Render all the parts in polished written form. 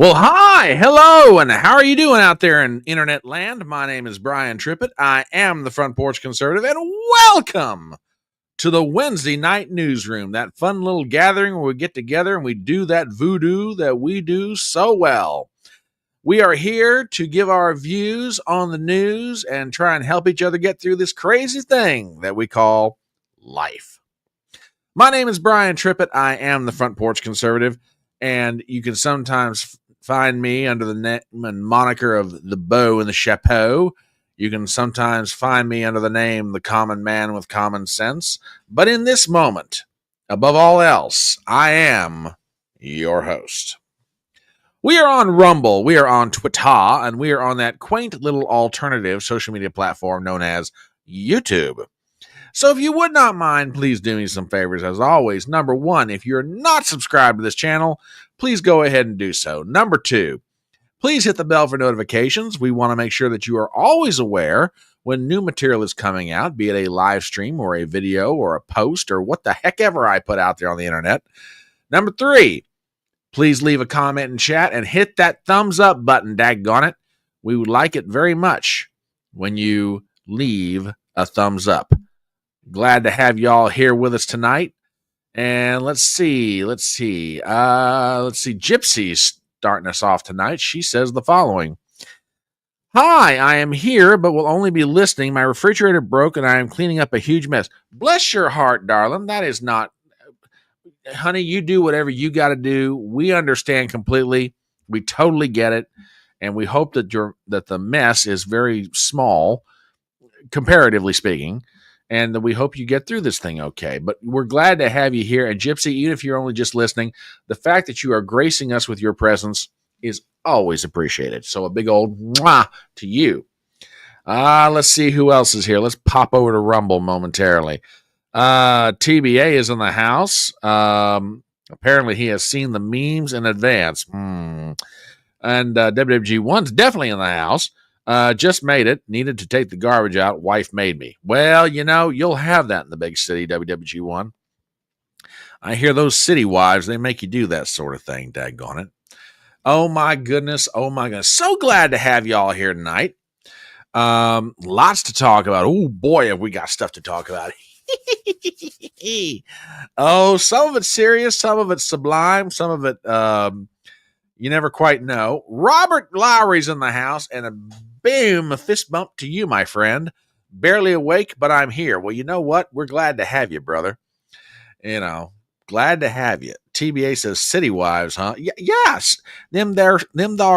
Well, hi, hello, and how are you doing out there in internet land? My name is Brian Trippett. I am the Front Porch Conservative, and welcome to the Wednesday night newsroom, that fun little gathering where we get together and we do that voodoo that we do so well. We are here to give our views on the news and try and help each other get through this crazy thing that we call life. My name is Brian Trippett. I am the Front Porch Conservative, and you can sometimes find me under the name and moniker of the Beau and the Chapeau. You can sometimes find me under the name the Common Man with Common Sense. But in this moment, above all else, I am your host. We are on Rumble, we are on Twitter, and we are on that quaint little alternative social media platform known as YouTube. So if you would not mind, please do me some favors as always. Number one, if you're not subscribed to this channel, please go ahead and do so. Number two, please hit the bell for notifications. We want to make sure that you are always aware when new material is coming out, be it a live stream or a video or a post or what the heck ever I put out there on the internet. Number three, please leave a comment in chat and hit that thumbs up button, daggone it. We would like it very much when you leave a thumbs up. Glad to have y'all here with us tonight. And let's see. Gypsy's starting us off tonight. She says the following. Hi, I am here, but will only be listening. My refrigerator broke and I am cleaning up a huge mess. Bless your heart, darling. That is not, honey, you do whatever you got to do. We understand completely. We totally get it. And we hope that the mess is very small, comparatively speaking. And we hope you get through this thing okay. But we're glad to have you here. And Gypsy, even if you're only just listening, the fact that you are gracing us with your presence is always appreciated. So a big old mwah to you. Let's see who else is here. Let's pop over to Rumble momentarily. TBA is in the house. Apparently he has seen the memes in advance. And WWG1's definitely in the house. Just made it. Needed to take the garbage out. Wife made me. Well, you'll have that in the big city, WWG1. I hear those city wives, they make you do that sort of thing, daggone it. Oh, my goodness. So glad to have y'all here tonight. Lots to talk about. Oh, boy, have we got stuff to talk about. Oh, some of it's serious. Some of it's sublime. Some of it, you never quite know. Robert Lowry's in the house, and a fist bump to you, my friend. Barely awake, but I'm here. Well, you know what? We're glad to have you, brother. Glad to have you. TBA says city wives, huh? Yes. Them there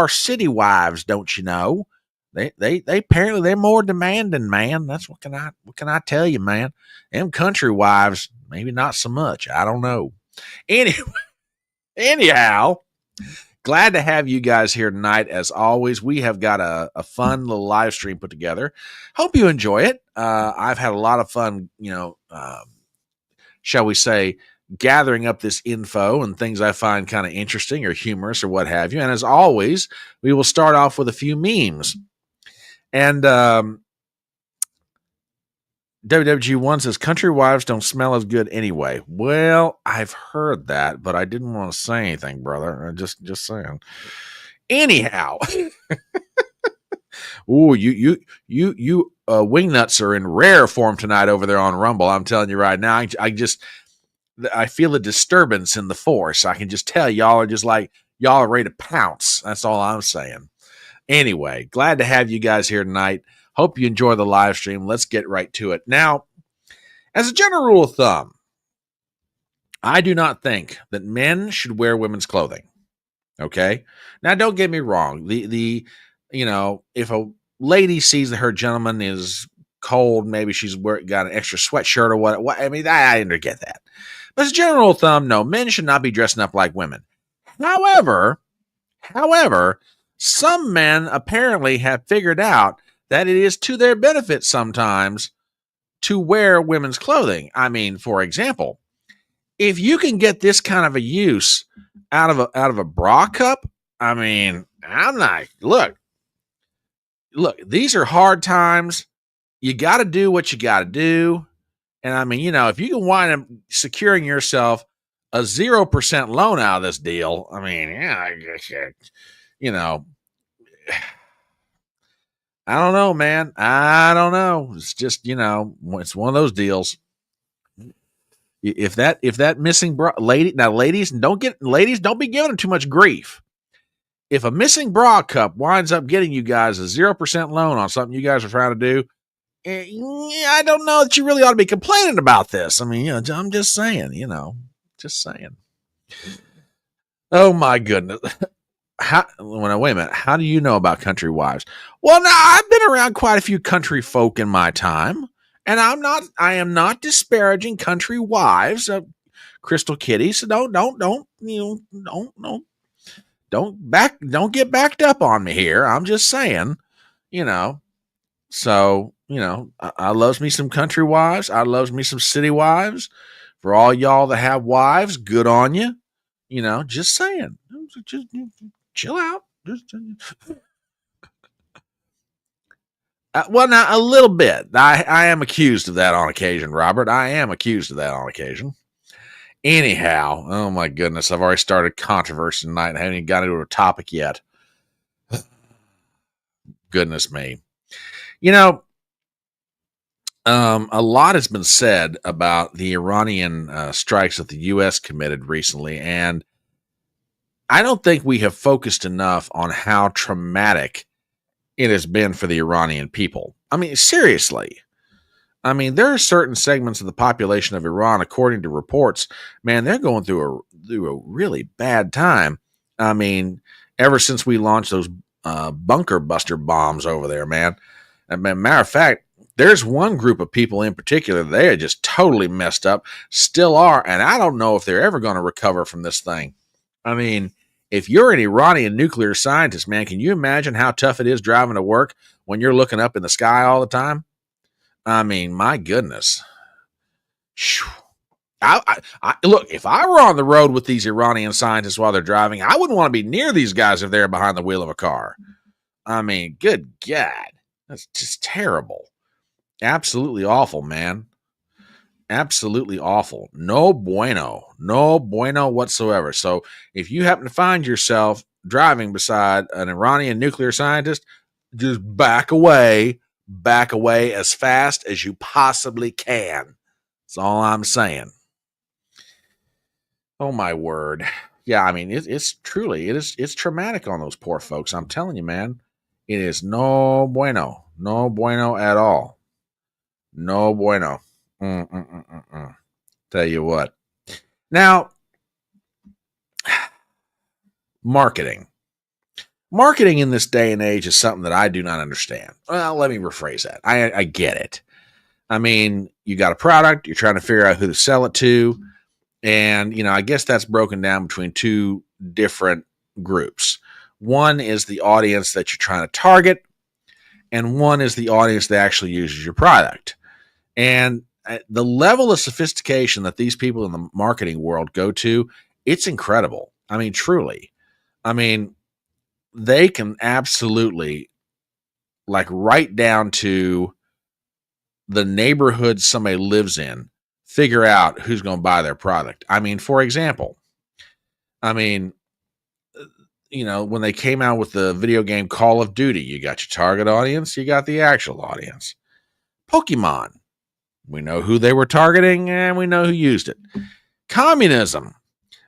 city wives, don't you know? They apparently they're more demanding, man. That's what can I tell you, man? Them country wives, maybe not so much. I don't know. Anyhow, glad to have you guys here tonight. As always, we have got a fun little live stream put together. Hope you enjoy it. I've had a lot of fun, shall we say, gathering up this info and things I find kind of interesting or humorous or what have you. And as always, we will start off with a few memes. And WWG1 says, country wives don't smell as good anyway. Well, I've heard that, but I didn't want to say anything, brother. Just saying. Anyhow. Ooh, you wingnuts are in rare form tonight over there on Rumble. I'm telling you right now. I feel a disturbance in the force. I can just tell y'all are just like, y'all are ready to pounce. That's all I'm saying. Anyway, glad to have you guys here tonight. Hope you enjoy the live stream. Let's get right to it. Now, as a general rule of thumb, I do not think that men should wear women's clothing. Okay? Now, don't get me wrong. If a lady sees that her gentleman is cold, maybe she's got an extra sweatshirt or what. I mean, I get that. But as a general rule of thumb, no, men should not be dressing up like women. However, some men apparently have figured out that it is to their benefit sometimes to wear women's clothing. I mean, for example, if you can get this kind of a use out of a bra cup, I mean, I'm not, look, these are hard times. You got to do what you got to do. And I mean, if you can wind up securing yourself a 0% loan out of this deal, I mean, yeah, I guess you know, I don't know, man. I don't know. It's just, it's one of those deals. If that missing lady, now ladies don't be giving them too much grief. If a missing bra cup winds up getting you guys a 0% loan on something you guys are trying to do, I don't know that you really ought to be complaining about this. I mean, I'm just saying, just saying. Oh my goodness. Wait a minute. How do you know about country wives? Well, now I've been around quite a few country folk in my time, and I am not disparaging country wives, Crystal Kitty. So don't get backed up on me here. I'm just saying, you know. So, I loves me some country wives. I loves me some city wives. For all y'all that have wives, good on you. Just saying. Just chill out. Well, now a little bit. I am accused of that on occasion, Robert. I am accused of that on occasion. Anyhow, oh my goodness, I've already started controversy tonight and haven't even got into a topic yet. Goodness me. A lot has been said about the Iranian strikes that the U.S. committed recently, and I don't think we have focused enough on how traumatic it has been for the Iranian people. I mean, seriously. I mean, there are certain segments of the population of Iran, according to reports, man, they're going through a really bad time. I mean, ever since we launched those bunker buster bombs over there, man. Matter of fact, there's one group of people in particular, they are just totally messed up, still are, and I don't know if they're ever going to recover from this thing. I mean, if you're an Iranian nuclear scientist, man, can you imagine how tough it is driving to work when you're looking up in the sky all the time? I mean, my goodness. Look, if I were on the road with these Iranian scientists while they're driving, I wouldn't want to be near these guys if they're behind the wheel of a car. I mean, good God. That's just terrible. Absolutely awful, man. Absolutely awful. No bueno. No bueno whatsoever. So if you happen to find yourself driving beside an Iranian nuclear scientist, just back away as fast as you possibly can. That's all I'm saying. Oh my word. Yeah, I mean, it's traumatic on those poor folks. I'm telling you, man, it is no bueno at all. No bueno. Tell you what. Now, marketing. Marketing in this day and age is something that I do not understand. Well, let me rephrase that. I get it. I mean, you got a product, you're trying to figure out who to sell it to. And, I guess that's broken down between two different groups. One is the audience that you're trying to target, and one is the audience that actually uses your product. And the level of sophistication that these people in the marketing world go to, it's incredible. I mean, truly. I mean, they can absolutely, like, right down to the neighborhood somebody lives in, figure out who's going to buy their product. I mean, for example, when they came out with the video game Call of Duty, you got your target audience, you got the actual audience. Pokemon, we know who they were targeting, and we know who used it. Communism,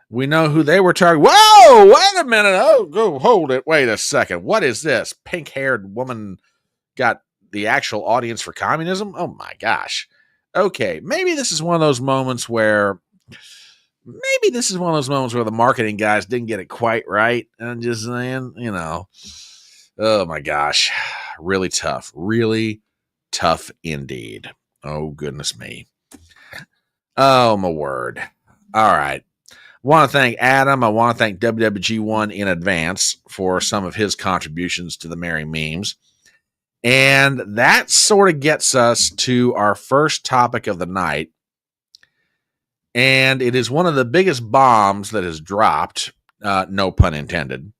we know who they were targeting. Whoa, wait a minute. Oh, go hold it. Wait a second. What is this? Pink-haired woman got the actual audience for communism? Oh my gosh. Okay, maybe this is one of those moments where the marketing guys didn't get it quite right. I'm just saying, oh my gosh, really tough indeed. Oh, goodness me. Oh, my word. All right. I want to thank Adam. I want to thank WWG1 in advance for some of his contributions to the Merry Memes. And that sort of gets us to our first topic of the night. And it is one of the biggest bombs that has dropped, no pun intended.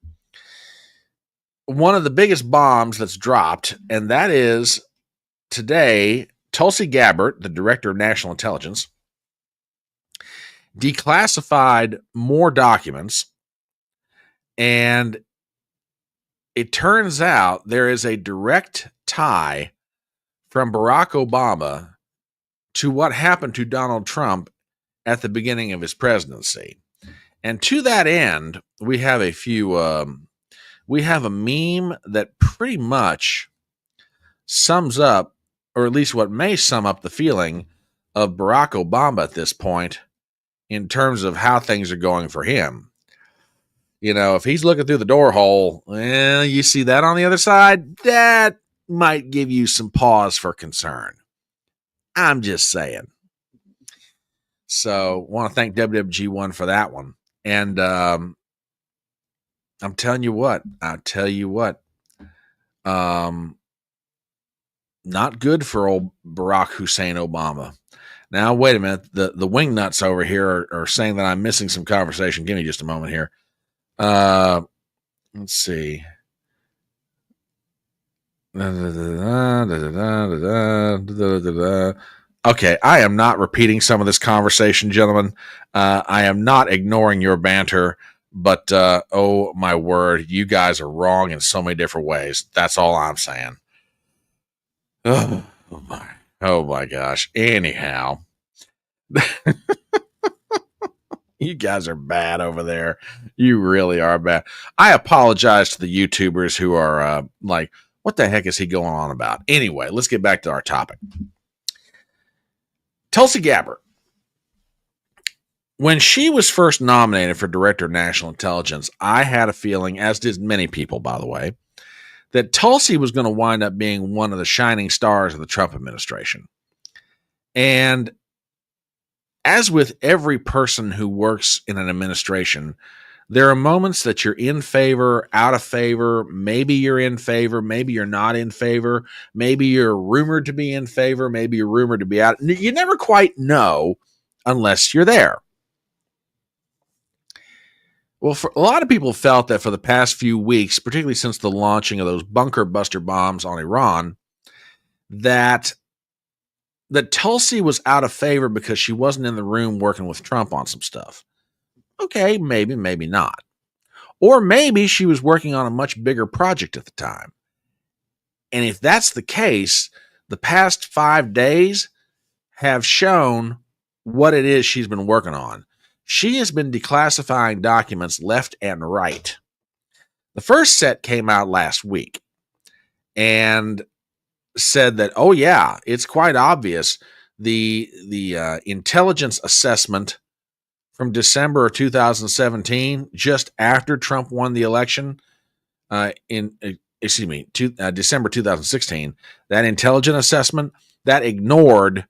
One of the biggest bombs that's dropped, and that is today, Tulsi Gabbard, the Director of National Intelligence, declassified more documents, and it turns out there is a direct tie from Barack Obama to what happened to Donald Trump at the beginning of his presidency. And to that end, we have a meme that pretty much sums up, or at least what may sum up the feeling of Barack Obama at this point in terms of how things are going for him. You know, if he's looking through the door hole, well, you see that on the other side, that might give you some pause for concern. I'm just saying. So, want to thank WWG1 for that one. And I'm telling you what, not good for old Barack Hussein Obama. Now, wait a minute. The wingnuts over here are saying that I'm missing some conversation. Give me just a moment here. Let's see. Okay, I am not repeating some of this conversation, gentlemen. I am not ignoring your banter, but oh my word, you guys are wrong in so many different ways. That's all I'm saying. Oh my gosh. Anyhow, you guys are bad over there. You really are bad. I apologize to the YouTubers who are like, what the heck is he going on about? Anyway, let's get back to our topic. Tulsi Gabbard. When she was first nominated for Director of National Intelligence, I had a feeling, as did many people, by the way, that Tulsi was going to wind up being one of the shining stars of the Trump administration. And as with every person who works in an administration, there are moments that you're in favor, out of favor. Maybe you're in favor. Maybe you're not in favor. Maybe you're rumored to be in favor. Maybe you're rumored to be out. You never quite know unless you're there. Well, for a lot of people felt that for the past few weeks, particularly since the launching of those bunker buster bombs on Iran, that Tulsi was out of favor because she wasn't in the room working with Trump on some stuff. Okay, maybe not. Or maybe she was working on a much bigger project at the time. And if that's the case, the past 5 days have shown what it is she's been working on. She has been declassifying documents left and right. The first set came out last week and said that, oh yeah, it's quite obvious. The intelligence assessment from December of 2017, just after Trump won the election, December 2016, that intelligence assessment, that ignored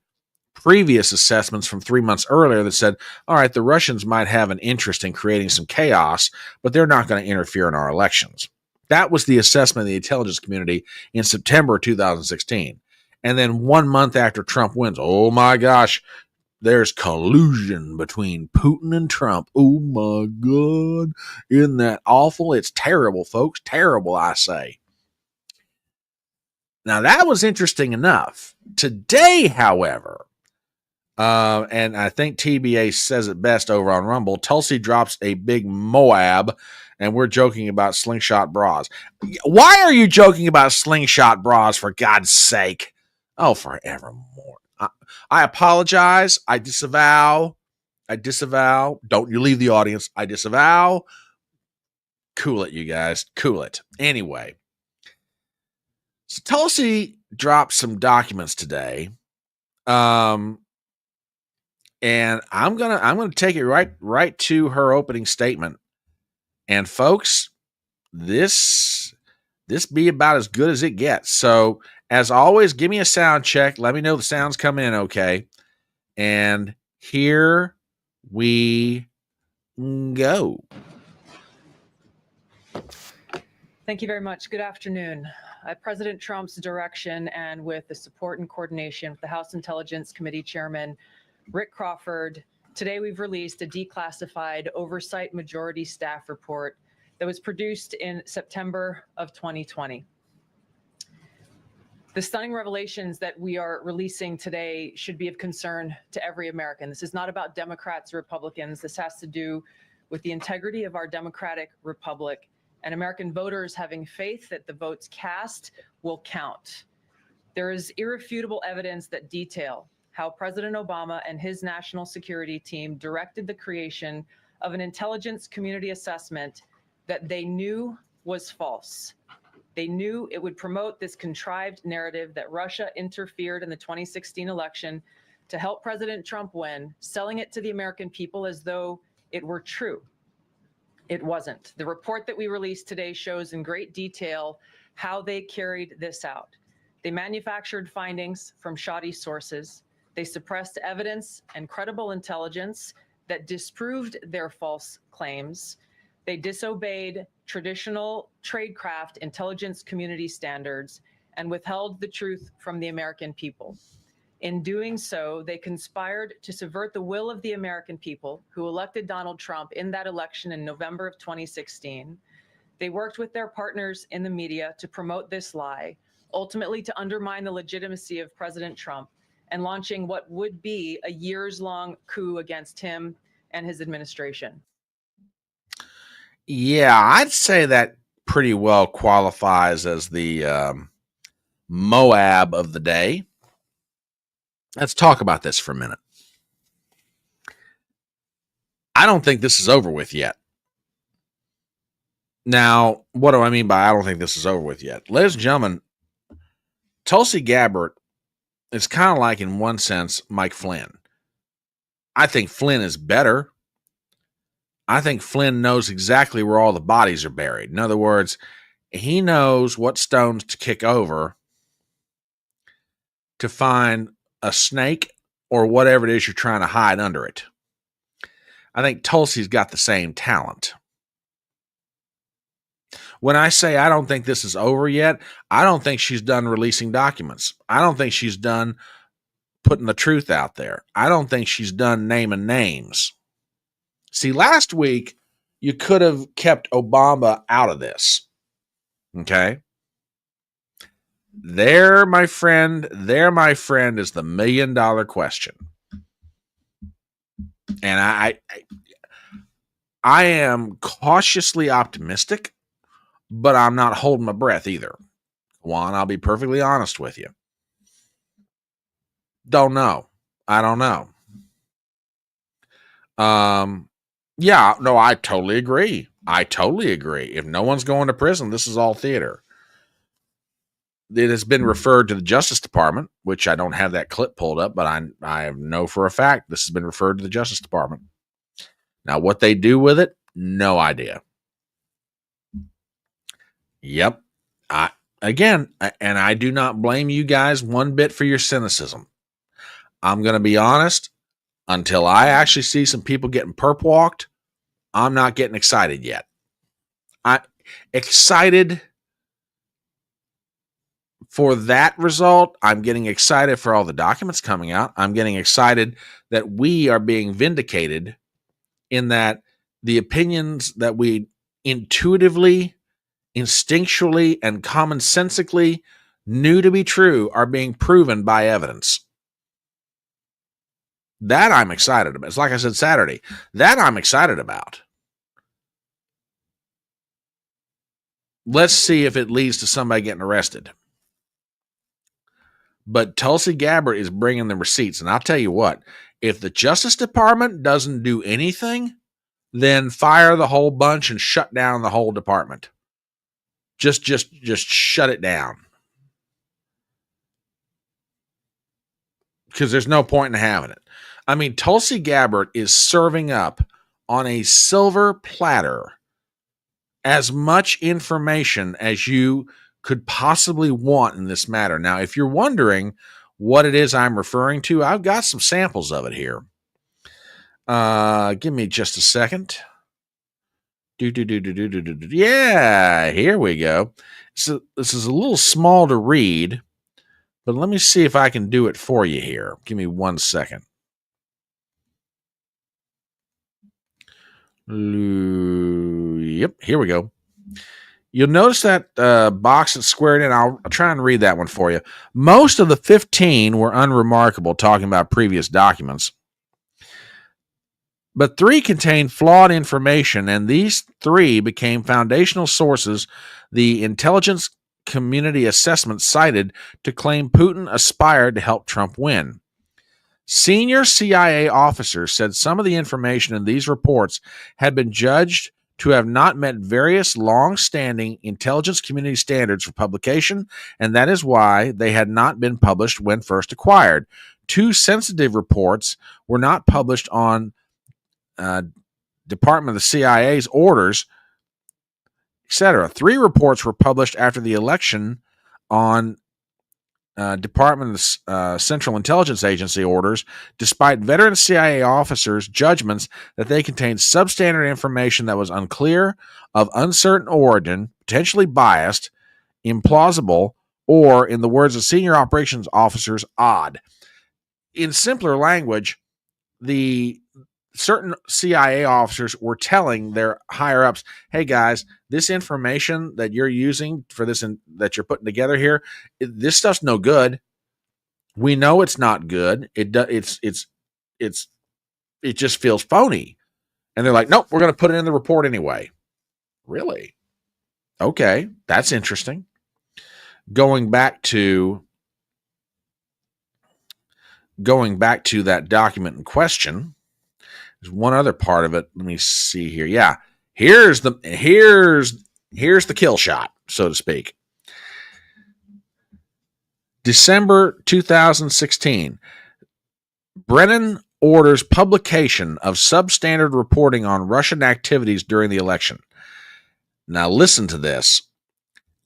previous assessments from 3 months earlier that said, all right, the Russians might have an interest in creating some chaos, but they're not going to interfere in our elections. That was the assessment of the intelligence community in September 2016. And then 1 month after Trump wins, oh my gosh, there's collusion between Putin and Trump. Oh my God. Isn't that awful? It's terrible, folks. Terrible, I say. Now, that was interesting enough. Today, however, and I think TBA says it best over on Rumble, Tulsi drops a big Moab, and we're joking about slingshot bras. Why are you joking about slingshot bras, for God's sake? Oh, forevermore. I apologize. I disavow. Don't you leave the audience. I disavow. Cool it, you guys. Cool it. Anyway. So Tulsi dropped some documents today. And I'm gonna take it right to her opening statement. And folks, this be about as good as it gets. So as always, give me a sound check. Let me know the sound's coming in okay. And here we go. Thank you very much. Good afternoon. At President Trump's direction and with the support and coordination with the House Intelligence Committee Chairman Rick Crawford, today we've released a declassified Oversight Majority Staff report that was produced in September of 2020. The stunning revelations that we are releasing today should be of concern to every American. This is not about Democrats or Republicans. This has to do with the integrity of our democratic republic and American voters having faith that the votes cast will count. There is irrefutable evidence that detail how President Obama and his national security team directed the creation of an intelligence community assessment that they knew was false. They knew it would promote this contrived narrative that Russia interfered in the 2016 election to help President Trump win, selling it to the American people as though it were true. It wasn't. The report that we released today shows in great detail how they carried this out. They manufactured findings from shoddy sources. They suppressed evidence and credible intelligence that disproved their false claims. They disobeyed traditional tradecraft intelligence community standards and withheld the truth from the American people. In doing so, they conspired to subvert the will of the American people who elected Donald Trump in that election in November of 2016. They worked with their partners in the media to promote this lie, ultimately to undermine the legitimacy of President Trump and launching what would be a years-long coup against him and his administration. Yeah, I'd say that pretty well qualifies as the Moab of the day. Let's talk about this for a minute. I don't think this is over with yet. Now, what do I mean by I don't think this is over with yet? Ladies and gentlemen, Tulsi Gabbard is kind of like, in one sense, Mike Flynn. I think Flynn is better. I think Flynn knows exactly where all the bodies are buried. In other words, he knows what stones to kick over to find a snake or whatever it is you're trying to hide under it. I think Tulsi's got the same talent. When I say I don't think this is over yet, I don't think she's done releasing documents. I don't think she's done putting the truth out there. I don't think she's done naming names. See, last week, you could have kept Obama out of this. Okay? There, my friend, is the $1 million question. And I am cautiously optimistic, but I'm not holding my breath either. Juan, I'll be perfectly honest with you. Don't know. I don't know. Yeah, no, I totally agree. If no one's going to prison, this is all theater. It has been referred to the Justice Department, which I don't have that clip pulled up, but I know for a fact this has been referred to the Justice Department. Now, what they do with it, no idea. Yep. I do not blame you guys one bit for your cynicism. I'm going to be honest. Until I actually see some people getting perp walked, I'm not getting excited yet. I'm excited for that result. I'm getting excited for all the documents coming out. I'm getting excited that we are being vindicated in that the opinions that we intuitively, instinctually, and commonsensically knew to be true are being proven by evidence. That I'm excited about. It's like I said Saturday. That I'm excited about. Let's see if it leads to somebody getting arrested. But Tulsi Gabbard is bringing the receipts. And I'll tell you what, if the Justice Department doesn't do anything, then fire the whole bunch and shut down the whole department. Just shut it down. Because there's no point in having it. I mean, Tulsi Gabbard is serving up on a silver platter as much information as you could possibly want in this matter. Now, if you're wondering what it is I'm referring to, I've got some samples of it here. Give me just a second. Yeah, here we go. So this is a little small to read, but let me see if I can do it for you here. Give me 1 second. Yep, here we go. You'll notice that box that's squared in. I'll try and read that one for you. Most of the 15 were unremarkable, talking about previous documents. But 3 contained flawed information, and these 3 became foundational sources the intelligence community assessment cited to claim Putin aspired to help Trump win. Senior CIA officers said some of the information in these reports had been judged to have not met various long-standing intelligence community standards for publication, and that is why they had not been published when first acquired. 2 sensitive reports were not published on Department of the CIA's orders, etc. 3 reports were published after the election on Department of the Central Intelligence Agency orders, despite veteran CIA officers' judgments that they contained substandard information that was unclear, of uncertain origin, potentially biased, implausible, or, in the words of senior operations officers, odd. In simpler language, the certain CIA officers were telling their higher ups, "Hey guys, this information that you're using for this that you're putting together here, this stuff's no good. We know it's not good. It just feels phony." And they're like, "Nope, we're going to put it in the report anyway." Really? Okay, that's interesting. Going back to that document in question, there's one other part of it. Let me see here. Yeah. Here's the kill shot, so to speak. December 2016. Brennan orders publication of substandard reporting on Russian activities during the election. Now listen to this.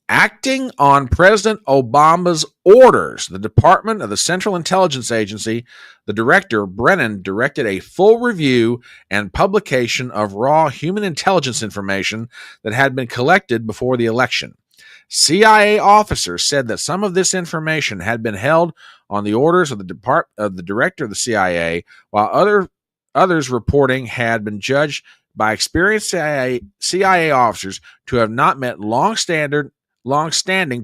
Acting on President Obama's orders, the Department of the Central Intelligence Agency, the director, Brennan, directed a full review and publication of raw human intelligence information that had been collected before the election. CIA officers said that some of this information had been held on the orders of the director of the CIA, while others reporting had been judged by experienced CIA officers to have not met long-standing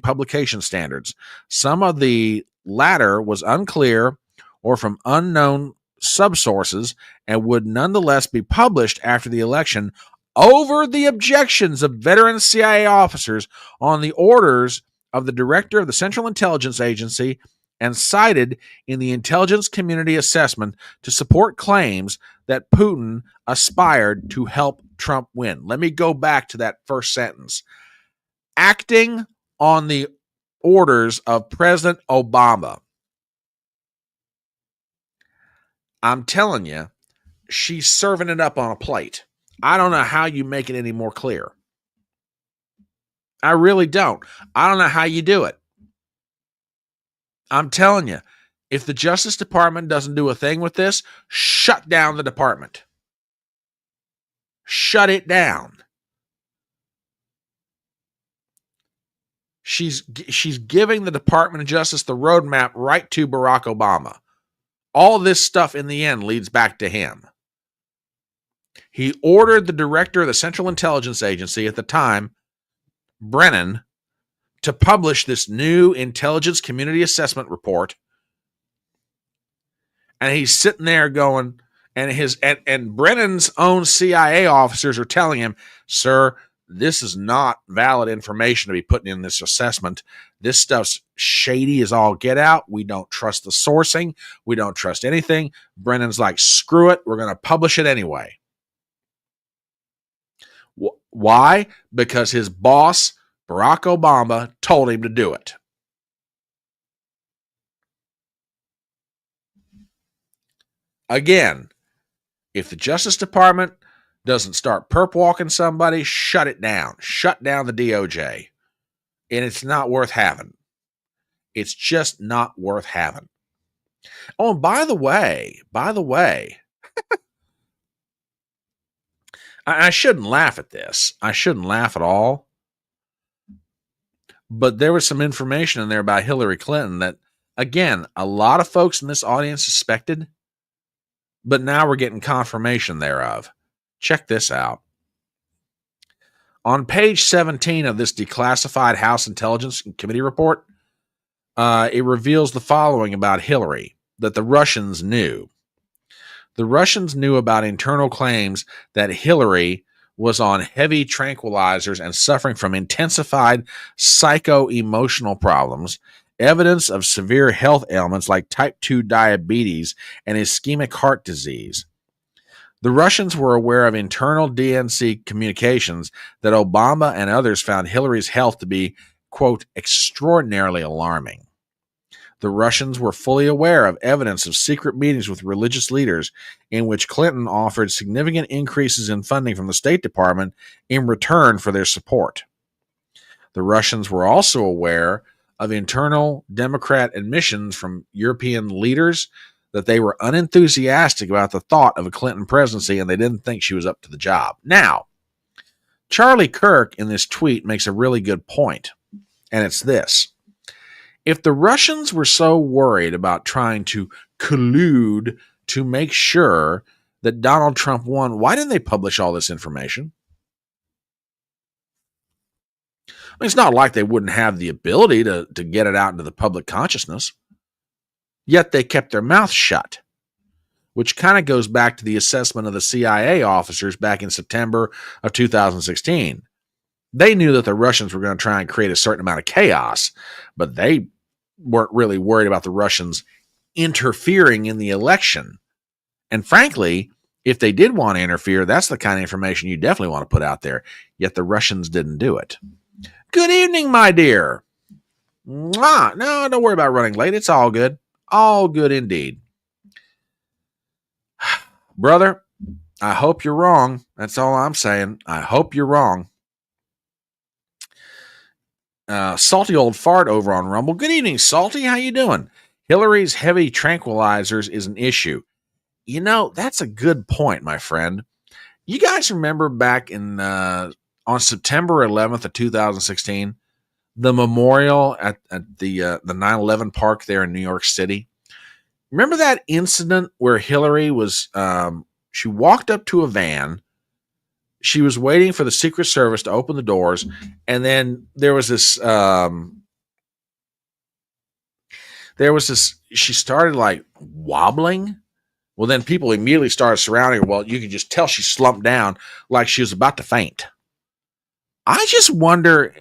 publication standards. Some of the latter was unclear or from unknown subsources and would nonetheless be published after the election over the objections of veteran CIA officers on the orders of the director of the Central Intelligence Agency and cited in the intelligence community assessment to support claims that Putin aspired to help Trump win. Let me go back to that first sentence. Acting on the orders of President Obama. I'm telling you, she's serving it up on a plate. I don't know how you make it any more clear. I really don't. I don't know how you do it. I'm telling you, if the Justice Department doesn't do a thing with this, shut down the department. Shut it down. She's giving the Department of Justice the roadmap right to Barack Obama. All this stuff in the end leads back to him. He ordered the director of the Central Intelligence Agency at the time, Brennan, to publish this new intelligence community assessment report. And he's sitting there going, and Brennan's own CIA officers are telling him, "Sir, this is not valid information to be putting in this assessment. This stuff's shady as all get out. We don't trust the sourcing. We don't trust anything." Brennan's like, "Screw it. We're going to publish it anyway." Why? Because his boss, Barack Obama, told him to do it. Again, if the Justice Department doesn't start perp walking somebody, shut it down. Shut down the DOJ. And it's not worth having. It's just not worth having. Oh, and by the way, I shouldn't laugh at this. I shouldn't laugh at all. But there was some information in there about Hillary Clinton that, again, a lot of folks in this audience suspected, but now we're getting confirmation thereof. Check this out. On page 17 of this declassified House Intelligence Committee report, it reveals the following about Hillary that the Russians knew. The Russians knew about internal claims that Hillary was on heavy tranquilizers and suffering from intensified psycho-emotional problems, evidence of severe health ailments like type 2 diabetes and ischemic heart disease. The Russians were aware of internal DNC communications that Obama and others found Hillary's health to be, quote, extraordinarily alarming. The Russians were fully aware of evidence of secret meetings with religious leaders in which Clinton offered significant increases in funding from the State Department in return for their support. The Russians were also aware of internal Democrat admissions from European leaders that they were unenthusiastic about the thought of a Clinton presidency and they didn't think she was up to the job. Now, Charlie Kirk in this tweet makes a really good point, and it's this. If the Russians were so worried about trying to collude to make sure that Donald Trump won, why didn't they publish all this information? I mean, it's not like they wouldn't have the ability to get it out into the public consciousness. Yet they kept their mouth shut, which kind of goes back to the assessment of the CIA officers back in September of 2016. They knew that the Russians were going to try and create a certain amount of chaos, but they weren't really worried about the Russians interfering in the election. And frankly, if they did want to interfere, that's the kind of information you definitely want to put out there. Yet the Russians didn't do it. Good evening, my dear. Mwah. No, don't worry about running late. It's all good. All good indeed. Brother, I hope you're wrong. That's all I'm saying. I hope you're wrong. Salty old fart over on Rumble. Good evening, Salty. How you doing? Hillary's heavy tranquilizers is an issue. You know, that's a good point, my friend. You guys remember back in on September 11th of 2016, the memorial at the 9/11 park there in New York City? Remember that incident where Hillary was, she walked up to a van. She was waiting for the Secret Service to open the doors, and then there was this, she started like wobbling. Well, then people immediately started surrounding her. Well, you could just tell she slumped down like she was about to faint. I just wonder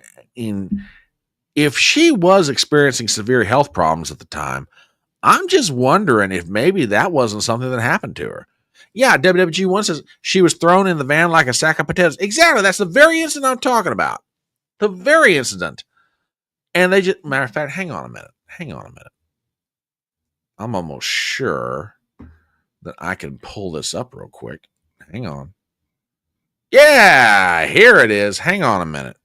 if she was experiencing severe health problems at the time. I'm just wondering if maybe that wasn't something that happened to her. Yeah, WWG1 says she was thrown in the van like a sack of potatoes. Exactly. That's the very incident I'm talking about. The very incident. And they just, matter of fact, hang on a minute. I'm almost sure that I can pull this up real quick. Hang on. Yeah, here it is. Hang on a minute.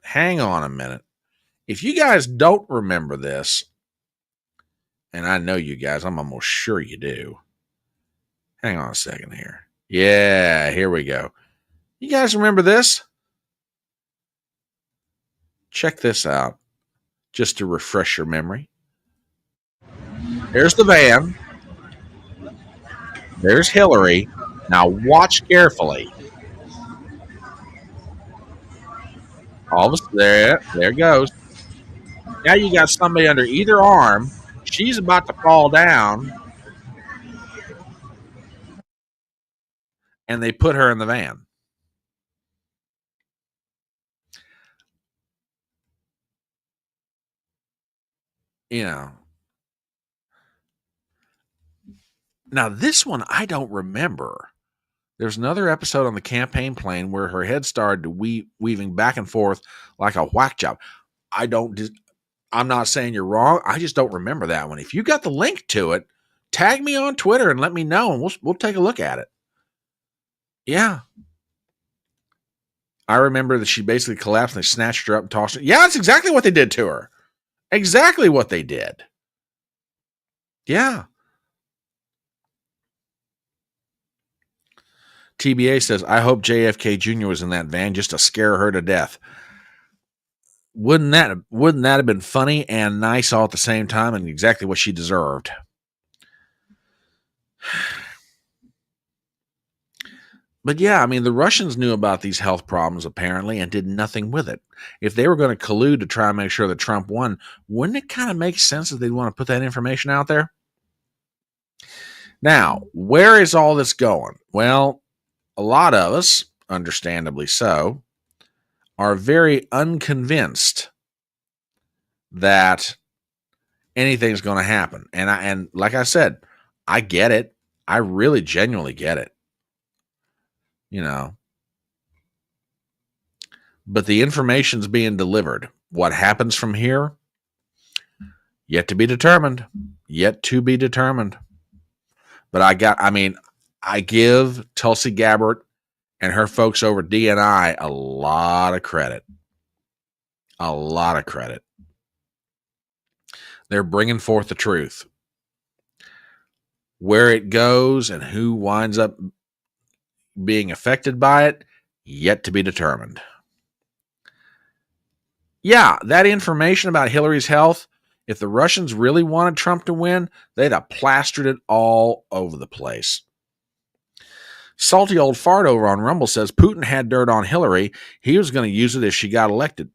If you guys don't remember this, and I know you guys, I'm almost sure you do. Hang on a second here. Yeah, here we go. You guys remember this? Check this out, just to refresh your memory. There's the van. There's Hillary. Now watch carefully. All of a sudden, there it goes. Now you got somebody under either arm. She's about to fall down. And they put her in the van. You know. Now, this one I don't remember. There's another episode on the campaign plane where her head started weaving back and forth like a whack job. I'm not saying you're wrong. I just don't remember that one. If you got the link to it, tag me on Twitter and let me know, and we'll take a look at it. Yeah. I remember that she basically collapsed and they snatched her up and tossed her. Yeah, that's exactly what they did to her. Exactly what they did. Yeah. TBA says, I hope JFK Jr. was in that van just to scare her to death. Wouldn't that have been funny and nice all at the same time, and exactly what she deserved? But yeah, I mean, the Russians knew about these health problems apparently and did nothing with it. If they were going to collude to try and make sure that Trump won, wouldn't it kind of make sense that they'd want to put that information out there? Now, where is all this going? Well, a lot of us, understandably so, are very unconvinced that anything's going to happen. And like I said, I get it. I really genuinely get it. You know, but the information's being delivered. What happens from here? Yet to be determined. Yet to be determined. But I give Tulsi Gabbard and her folks over DNI a lot of credit. A lot of credit. They're bringing forth the truth. Where it goes and who winds up being affected by it, yet to be determined. Yeah, that information about Hillary's health, if the Russians really wanted Trump to win, they'd have plastered it all over the place. Salty old fart over on Rumble says Putin had dirt on Hillary. He was going to use it if she got elected.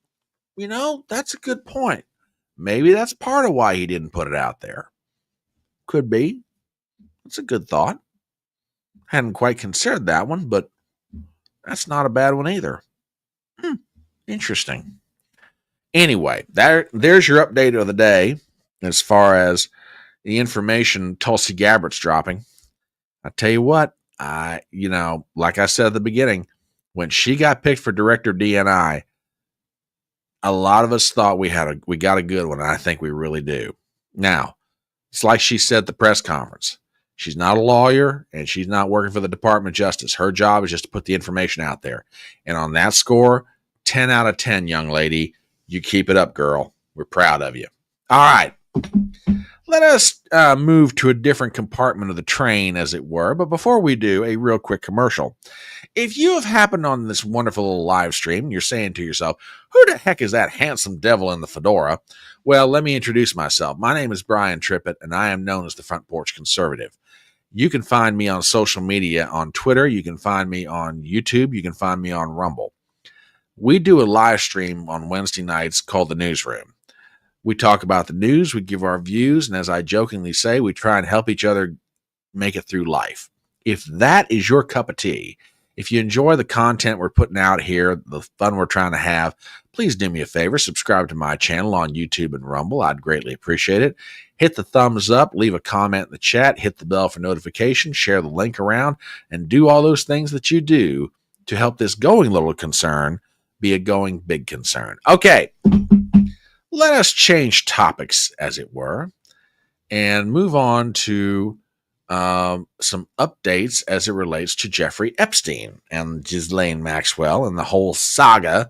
You know, that's a good point. Maybe that's part of why he didn't put it out there. Could be. That's a good thought. Hadn't quite considered that one, but that's not a bad one either. Interesting. Anyway, there's your update of the day as far as the information Tulsi Gabbard's dropping. I tell you what, like I said at the beginning, when she got picked for director of DNI, a lot of us thought we got a good one, and I think we really do. Now, it's like she said at the press conference. She's not a lawyer, and she's not working for the Department of Justice. Her job is just to put the information out there. And on that score, 10 out of 10, young lady. You keep it up, girl. We're proud of you. All right. Let us move to a different compartment of the train, as it were. But before we do, a real quick commercial. If you have happened on this wonderful little live stream, and you're saying to yourself, who the heck is that handsome devil in the fedora? Well, let me introduce myself. My name is Brian Trippett, and I am known as the Front Porch Conservative. You can find me on social media on Twitter. You can find me on YouTube. You can find me on Rumble. We do a live stream on Wednesday nights called the Newsroom. We talk about the news, we give our views, and as I jokingly say, we try and help each other make it through life. If that is your cup of tea, if you enjoy the content we're putting out here, the fun we're trying to have, please do me a favor, subscribe to my channel on YouTube and Rumble. I'd greatly appreciate it. Hit the thumbs up, leave a comment in the chat, hit the bell for notifications, share the link around, and do all those things that you do to help this going little concern be a going big concern. Okay, let us change topics, as it were, and move on to some updates as it relates to Jeffrey Epstein and Ghislaine Maxwell and the whole saga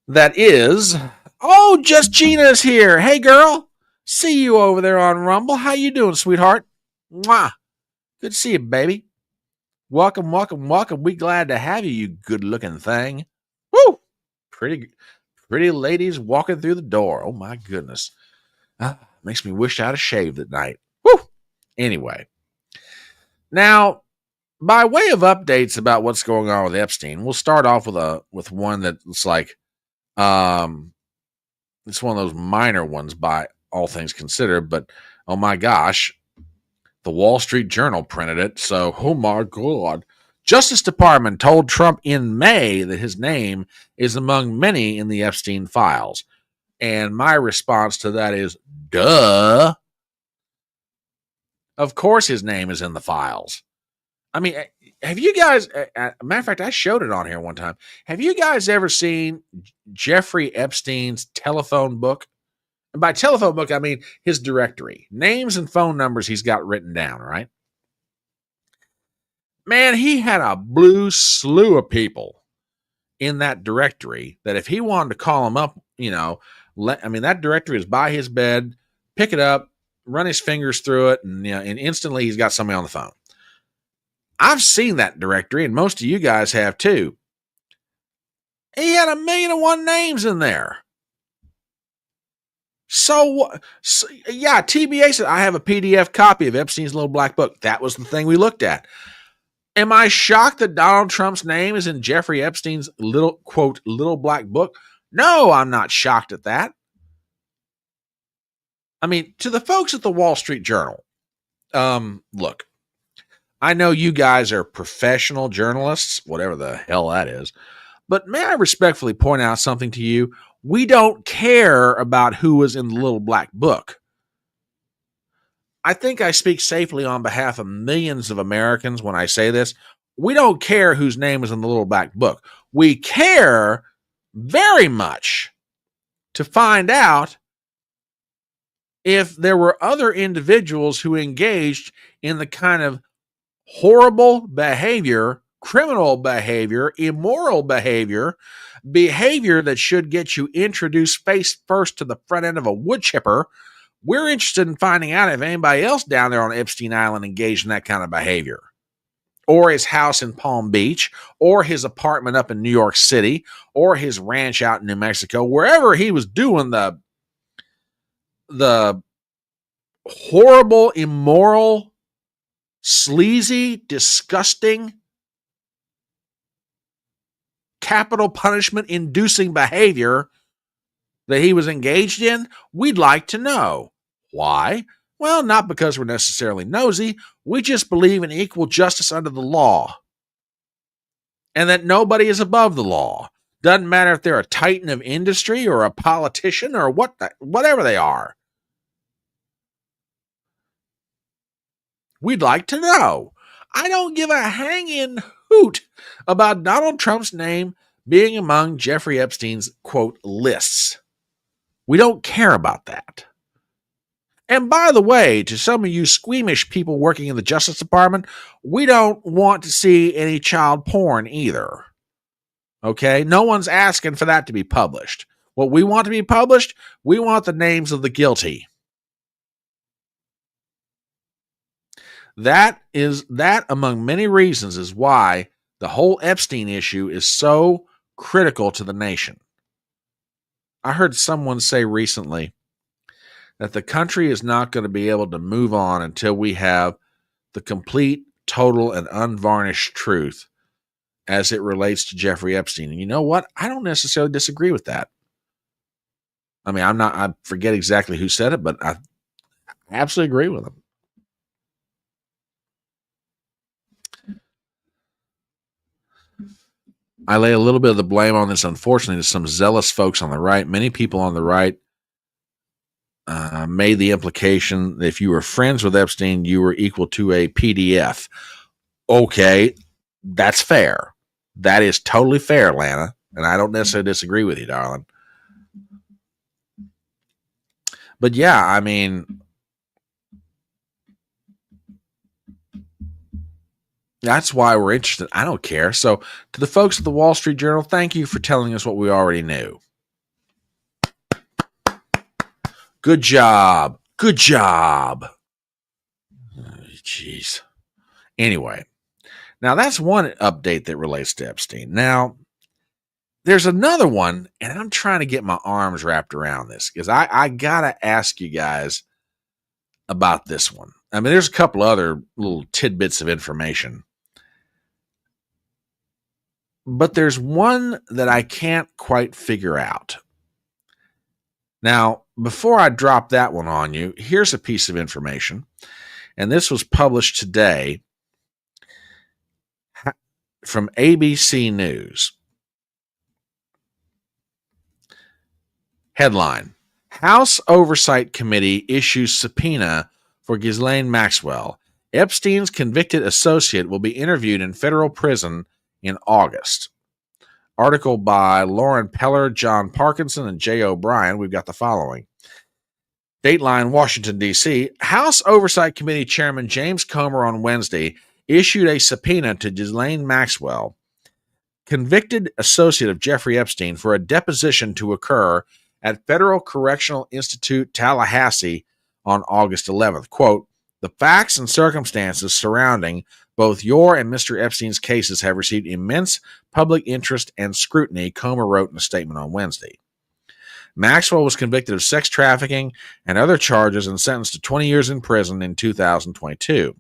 that is. Oh, just Gina's here. Hey, girl. See you over there on Rumble. How you doing, sweetheart? Mwah. Good to see you, baby. Welcome, welcome, welcome. We glad to have you, you good-looking thing. Woo! Pretty ladies walking through the door. Oh, my goodness. Makes me wish I'd have shaved at night. Woo! Anyway. Now, by way of updates about what's going on with Epstein, we'll start off with one that's like, it's one of those minor ones by all things considered, but oh my gosh, the Wall Street Journal printed it. So, oh my God. Justice Department told Trump in May that his name is among many in the Epstein files. And my response to that is, duh. Of course his name is in the files. I mean, have you guys, matter of fact, I showed it on here one time. Have you guys ever seen Jeffrey Epstein's telephone book? And by telephone book, I mean his directory. Names and phone numbers he's got written down, right? Man, he had a blue slew of people in that directory that if he wanted to call them up, that directory is by his bed, pick it up, run his fingers through it, and instantly he's got somebody on the phone. I've seen that directory, and most of you guys have too. He had 1,000,001 names in there. So yeah, TBA said, I have a PDF copy of Epstein's little black book. That was the thing we looked at. Am I shocked that Donald Trump's name is in Jeffrey Epstein's little, quote, little black book? No, I'm not shocked at that. I mean, to the folks at the Wall Street Journal, Look, I know you guys are professional journalists, whatever the hell that is, but may I respectfully point out something to you? We don't care about who was in the little black book. I think I speak safely on behalf of millions of Americans when I say this. We don't care whose name is in the little black book. We care very much to find out if there were other individuals who engaged in the kind of horrible behavior, criminal behavior, immoral behavior, behavior that should get you introduced face first to the front end of a wood chipper. We're interested in finding out if anybody else down there on Epstein Island engaged in that kind of behavior, or his house in Palm Beach, or his apartment up in New York City, or his ranch out in New Mexico, wherever he was doing the horrible, immoral, sleazy, disgusting, capital punishment inducing behavior that he was engaged in. We'd like to know. Why? Well, not because we're necessarily nosy. We just believe in equal justice under the law, and that nobody is above the law. Doesn't matter if they're a titan of industry or a politician or whatever they are. We'd like to know. I don't give a hanging hoot about Donald Trump's name being among Jeffrey Epstein's, quote, lists. We don't care about that. And by the way, to some of you squeamish people working in the Justice Department, we don't want to see any child porn either. Okay? No one's asking for that to be published. What we want to be published, we want the names of the guilty. That, among many reasons, is why the whole Epstein issue is so critical to the nation. I heard someone say recently that the country is not going to be able to move on until we have the complete, total, and unvarnished truth as it relates to Jeffrey Epstein. And you know what? I don't necessarily disagree with that. I mean, I forget exactly who said it, but I absolutely agree with him. I lay a little bit of the blame on this, unfortunately, to some zealous folks on the right. Many people on the right made the implication that if you were friends with Epstein, you were equal to a PDF. Okay, that's fair. That is totally fair, Lana, and I don't necessarily disagree with you, darling. But yeah, I mean, that's why we're interested. I don't care. So to the folks at the Wall Street Journal, thank you for telling us what we already knew. Good job. Good job. Jeez. Anyway, now that's one update that relates to Epstein. Now, there's another one, and I'm trying to get my arms wrapped around this because I got to ask you guys about this one. I mean, there's a couple other little tidbits of information, but there's one that I can't quite figure out. Now, before I drop that one on you, here's a piece of information, and this was published today from ABC News. Headline: House Oversight Committee issues subpoena for Ghislaine Maxwell. Epstein's convicted associate will be interviewed in federal prison in August. Article by Lauren Peller, John Parkinson, and Jay O'Brien. We've got the following. Dateline, Washington, D.C. House Oversight Committee Chairman James Comer on Wednesday issued a subpoena to Ghislaine Maxwell, convicted associate of Jeffrey Epstein, for a deposition to occur at Federal Correctional Institute, Tallahassee, on August 11th. Quote, the facts and circumstances surrounding both your and Mr. Epstein's cases have received immense public interest and scrutiny, Comer wrote in a statement on Wednesday. Maxwell was convicted of sex trafficking and other charges and sentenced to 20 years in prison in 2022.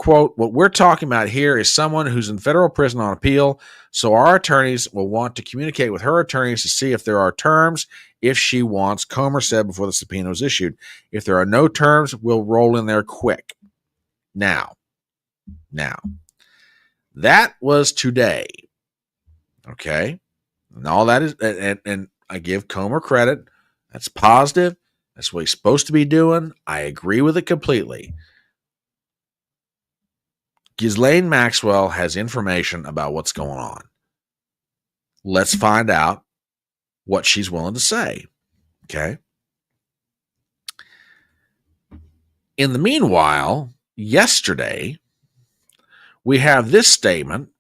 quote, what we're talking about here is someone who's in federal prison on appeal, so our attorneys will want to communicate with her attorneys to see if there are terms if she wants, Comer said before the subpoena was issued. If there are no terms, we'll roll in there quick. Now, that was today. Okay. And all that is, and I give Comer credit. That's positive. That's what he's supposed to be doing. I agree with it completely. Ghislaine Maxwell has information about what's going on. Let's find out what she's willing to say. Okay. In the meanwhile, yesterday, we have this statement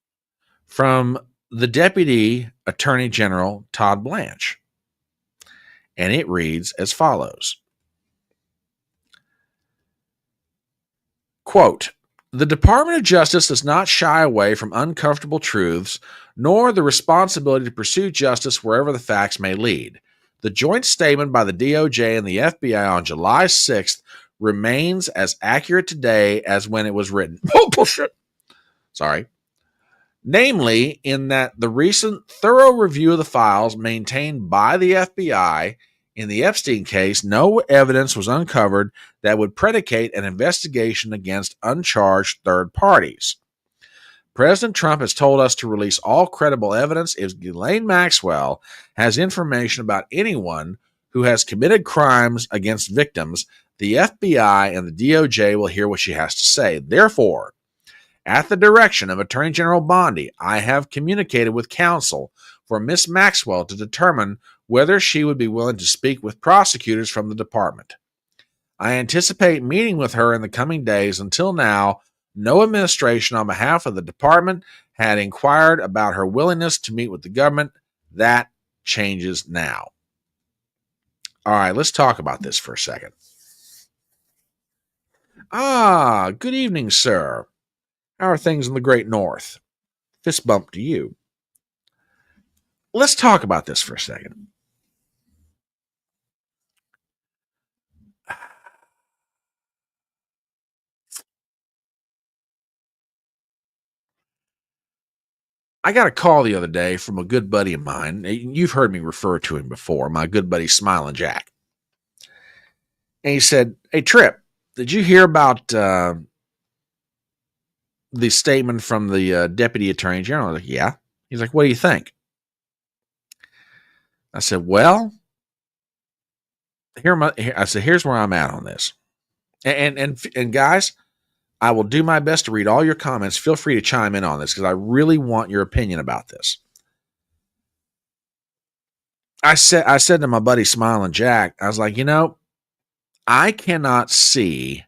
from the Deputy Attorney General, Todd Blanche. And it reads as follows. Quote, the Department of Justice does not shy away from uncomfortable truths, nor the responsibility to pursue justice wherever the facts may lead. The joint statement by the DOJ and the FBI on July 6th remains as accurate today as when it was written. Oh, bullshit. Sorry. Namely, in that the recent thorough review of the files maintained by the FBI in the Epstein case, no evidence was uncovered that would predicate an investigation against uncharged third parties. President Trump has told us to release all credible evidence. If Ghislaine Maxwell has information about anyone who has committed crimes against victims, the FBI and the DOJ will hear what she has to say. Therefore, at the direction of Attorney General Bondi, I have communicated with counsel for Miss Maxwell to determine whether she would be willing to speak with prosecutors from the department. I anticipate meeting with her in the coming days. Until now, no administration on behalf of the department had inquired about her willingness to meet with the government. That changes now. All right, let's talk about this for a second. Good evening, sir. How are things in the Great North? Fist bump to you. Let's talk about this for a second. I got a call the other day from a good buddy of mine. You've heard me refer to him before, my good buddy Smiling Jack. And he said, hey, Trip, did you hear about the statement from the Deputy Attorney General? I was like, yeah. He's like, what do you think? I said, well, here's where I'm at on this. And guys, I will do my best to read all your comments. Feel free to chime in on this because I really want your opinion about this. I said to my buddy Smiling Jack, I was like, I cannot see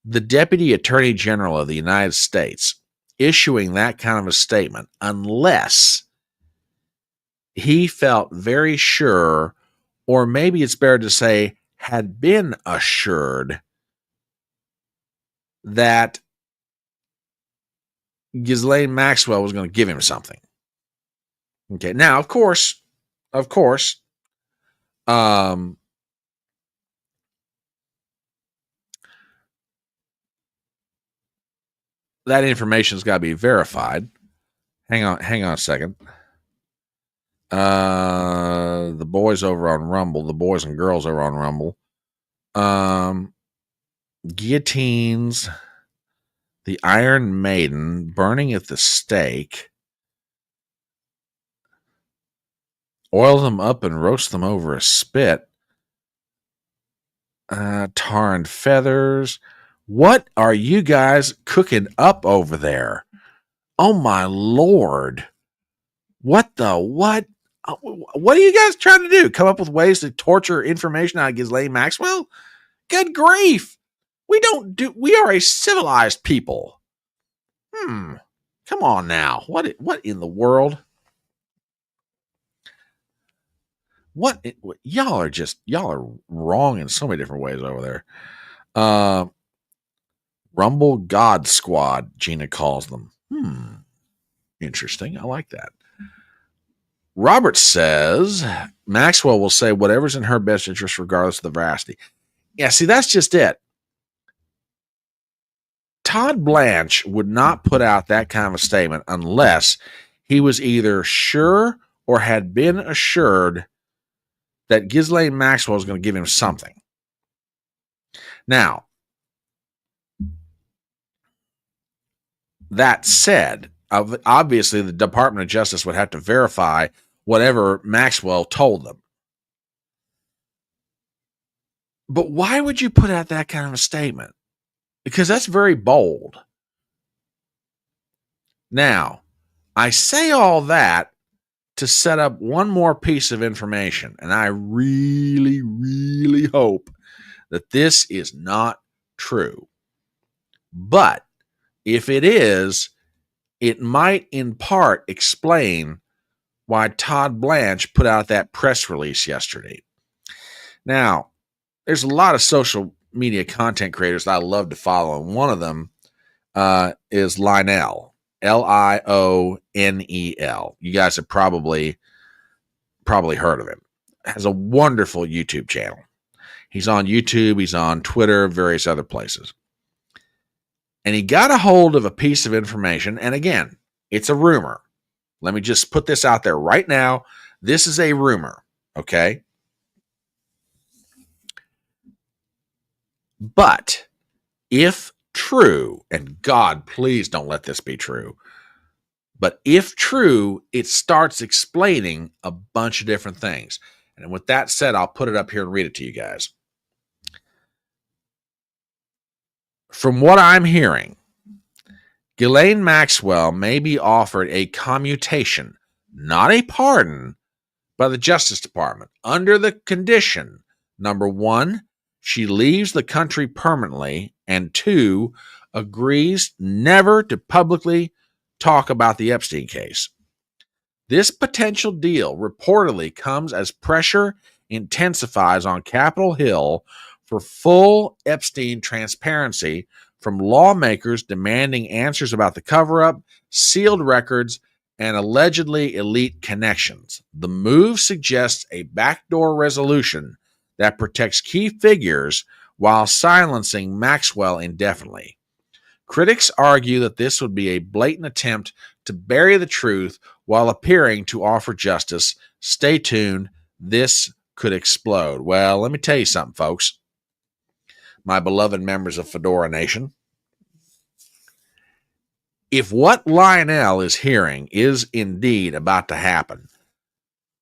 the Deputy Attorney General of the United States issuing that kind of a statement unless he felt very sure, or maybe it's better to say had been assured, that Ghislaine Maxwell was going to give him something. Okay. Now, of course, that information's got to be verified. Hang on a second. The boys over on Rumble, the boys and girls over on Rumble. Guillotines, the Iron Maiden, burning at the stake, oil them up and roast them over a spit, tar and feathers. What are you guys cooking up over there? Oh my Lord. What? What are you guys trying to do? Come up with ways to torture information out of Ghislaine Maxwell? Good grief. We are a civilized people. Come on now. What in the world? Y'all are wrong in so many different ways over there. Rumble God Squad, Gina calls them. Interesting. I like that. Robert says Maxwell will say whatever's in her best interest regardless of the veracity. Yeah, see, that's just it. Todd Blanche would not put out that kind of a statement unless he was either sure or had been assured that Ghislaine Maxwell is going to give him something. Now, that said, obviously the Department of Justice would have to verify whatever Maxwell told them. But why would you put out that kind of a statement? Because that's very bold. Now, I say all that to set up one more piece of information, and I really, really hope that this is not true. But if it is, it might in part explain why Todd Blanche put out that press release yesterday. Now, there's a lot of social media content creators that I love to follow, and one of them is Lionel, Lionel. You guys have probably heard of him. Has a wonderful YouTube channel. He's on YouTube, he's on Twitter, various other places. And he got a hold of a piece of information, and again, it's a rumor. Let me just put this out there right now. This is a rumor, okay? But if true, and God, please don't let this be true, but if true, it starts explaining a bunch of different things. And with that said, I'll put it up here and read it to you guys. From what I'm hearing, Ghislaine Maxwell may be offered a commutation, not a pardon, by the Justice Department under the condition, number one, she leaves the country permanently, and two, agrees never to publicly talk about the Epstein case. This potential deal reportedly comes as pressure intensifies on Capitol Hill for full Epstein transparency from lawmakers demanding answers about the cover-up, sealed records, and allegedly elite connections. The move suggests a backdoor resolution that protects key figures while silencing Maxwell indefinitely. Critics argue that this would be a blatant attempt to bury the truth while appearing to offer justice. Stay tuned. This could explode. Well, let me tell you something, folks. My beloved members of Fedora Nation. If what Lionel is hearing is indeed about to happen,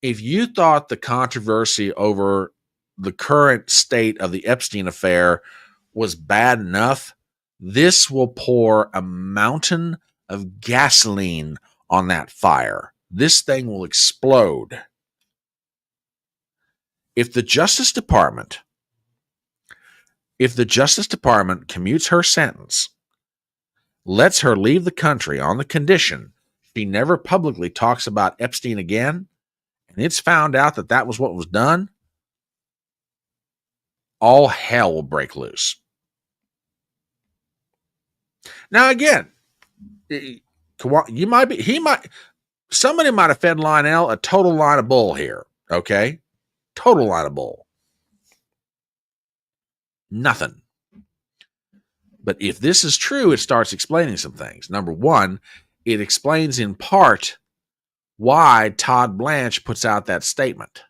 if you thought the controversy over the current state of the Epstein affair was bad enough, this will pour a mountain of gasoline on that fire. This thing will explode. If the Justice Department commutes her sentence, lets her leave the country on the condition she never publicly talks about Epstein again, and it's found out that that was what was done, all hell will break loose. Now again, somebody might have fed Lionel a total line of bull here, okay? Total line of bull. Nothing. But if this is true, it starts explaining some things. Number one, it explains in part why Todd Blanche puts out that statement.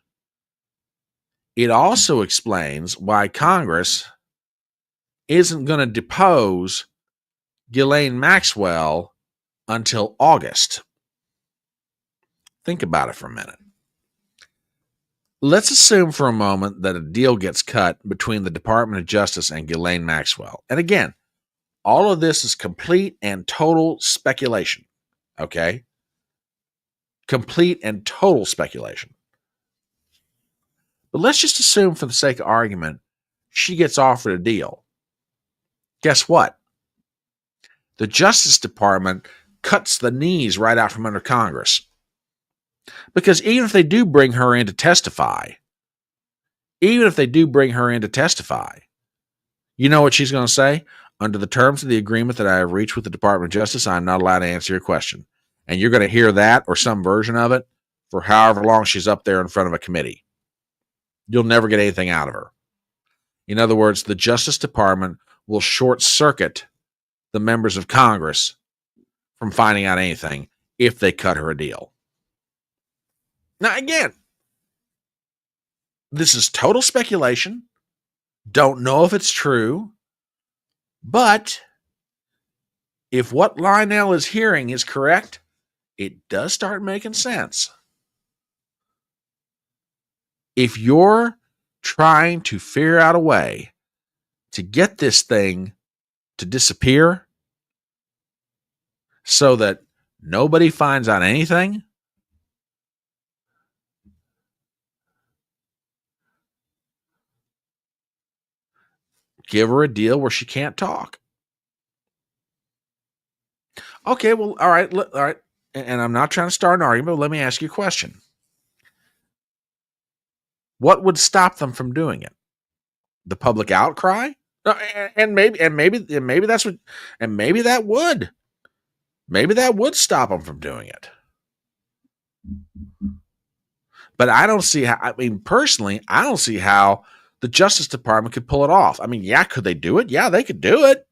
It also explains why Congress isn't going to depose Ghislaine Maxwell until August. Think about it for a minute. Let's assume for a moment that a deal gets cut between the Department of Justice and Ghislaine Maxwell. And again, all of this is complete and total speculation, okay? Complete and total speculation. But let's just assume for the sake of argument, she gets offered a deal. Guess what? The Justice Department cuts the knees right out from under Congress. Because even if they do bring her in to testify, you know what she's going to say? Under the terms of the agreement that I have reached with the Department of Justice, I'm not allowed to answer your question. And you're going to hear that or some version of it for however long she's up there in front of a committee. You'll never get anything out of her. In other words, the Justice Department will short circuit the members of Congress from finding out anything if they cut her a deal. Now, again, this is total speculation. Don't know if it's true. But if what Lionel is hearing is correct, it does start making sense. If you're trying to figure out a way to get this thing to disappear so that nobody finds out anything, give her a deal where she can't talk. Okay, well, all right. And I'm not trying to start an argument, but let me ask you a question. What would stop them from doing it? The public outcry? And maybe that's what, and maybe that would stop them from doing it. But I don't see how, I mean, personally, I don't see how the Justice Department could pull it off. I mean, yeah, could they do it? Yeah, they could do it.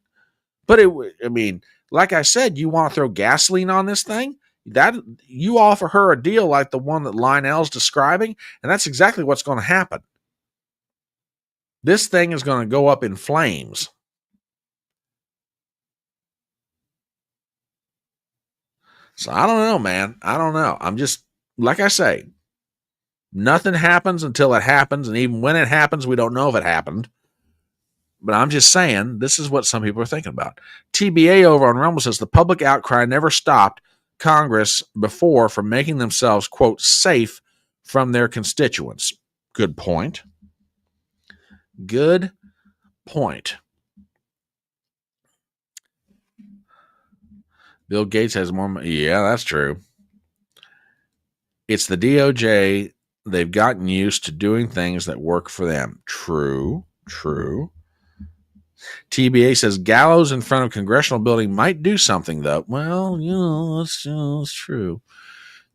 But like I said, you want to throw gasoline on this thing? That you offer her a deal like the one that Lionel's describing, and that's exactly what's going to happen. This thing is going to go up in flames. So I don't know, man. I don't know. I'm just, like I say, nothing happens until it happens, and even when it happens, we don't know if it happened. But I'm just saying, this is what some people are thinking about. TBA over on Rumble says the public outcry never stopped Congress before from making themselves, quote, safe from their constituents. Good point. Good point. Bill Gates has more money. Yeah, that's true. It's the DOJ. They've gotten used to doing things that work for them. True. TBA says gallows in front of congressional building might do something, though. Well, it's true.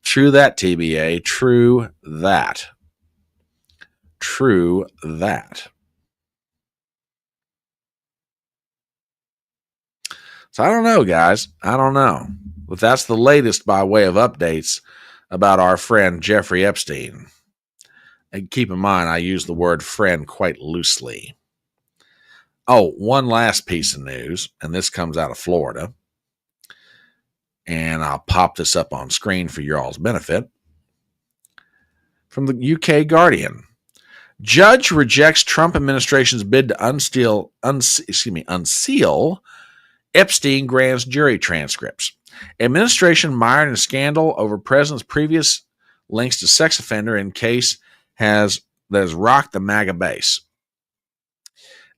True that, TBA. True that. So I don't know, guys. I don't know. But that's the latest by way of updates about our friend Jeffrey Epstein. And keep in mind, I use the word friend quite loosely. Oh, one last piece of news, and this comes out of Florida. And I'll pop this up on screen for your all's benefit. From the UK Guardian. Judge rejects Trump administration's bid to unseal Epstein grand jury transcripts. Administration mired in a scandal over president's previous links to sex offender in case that has rocked the MAGA base.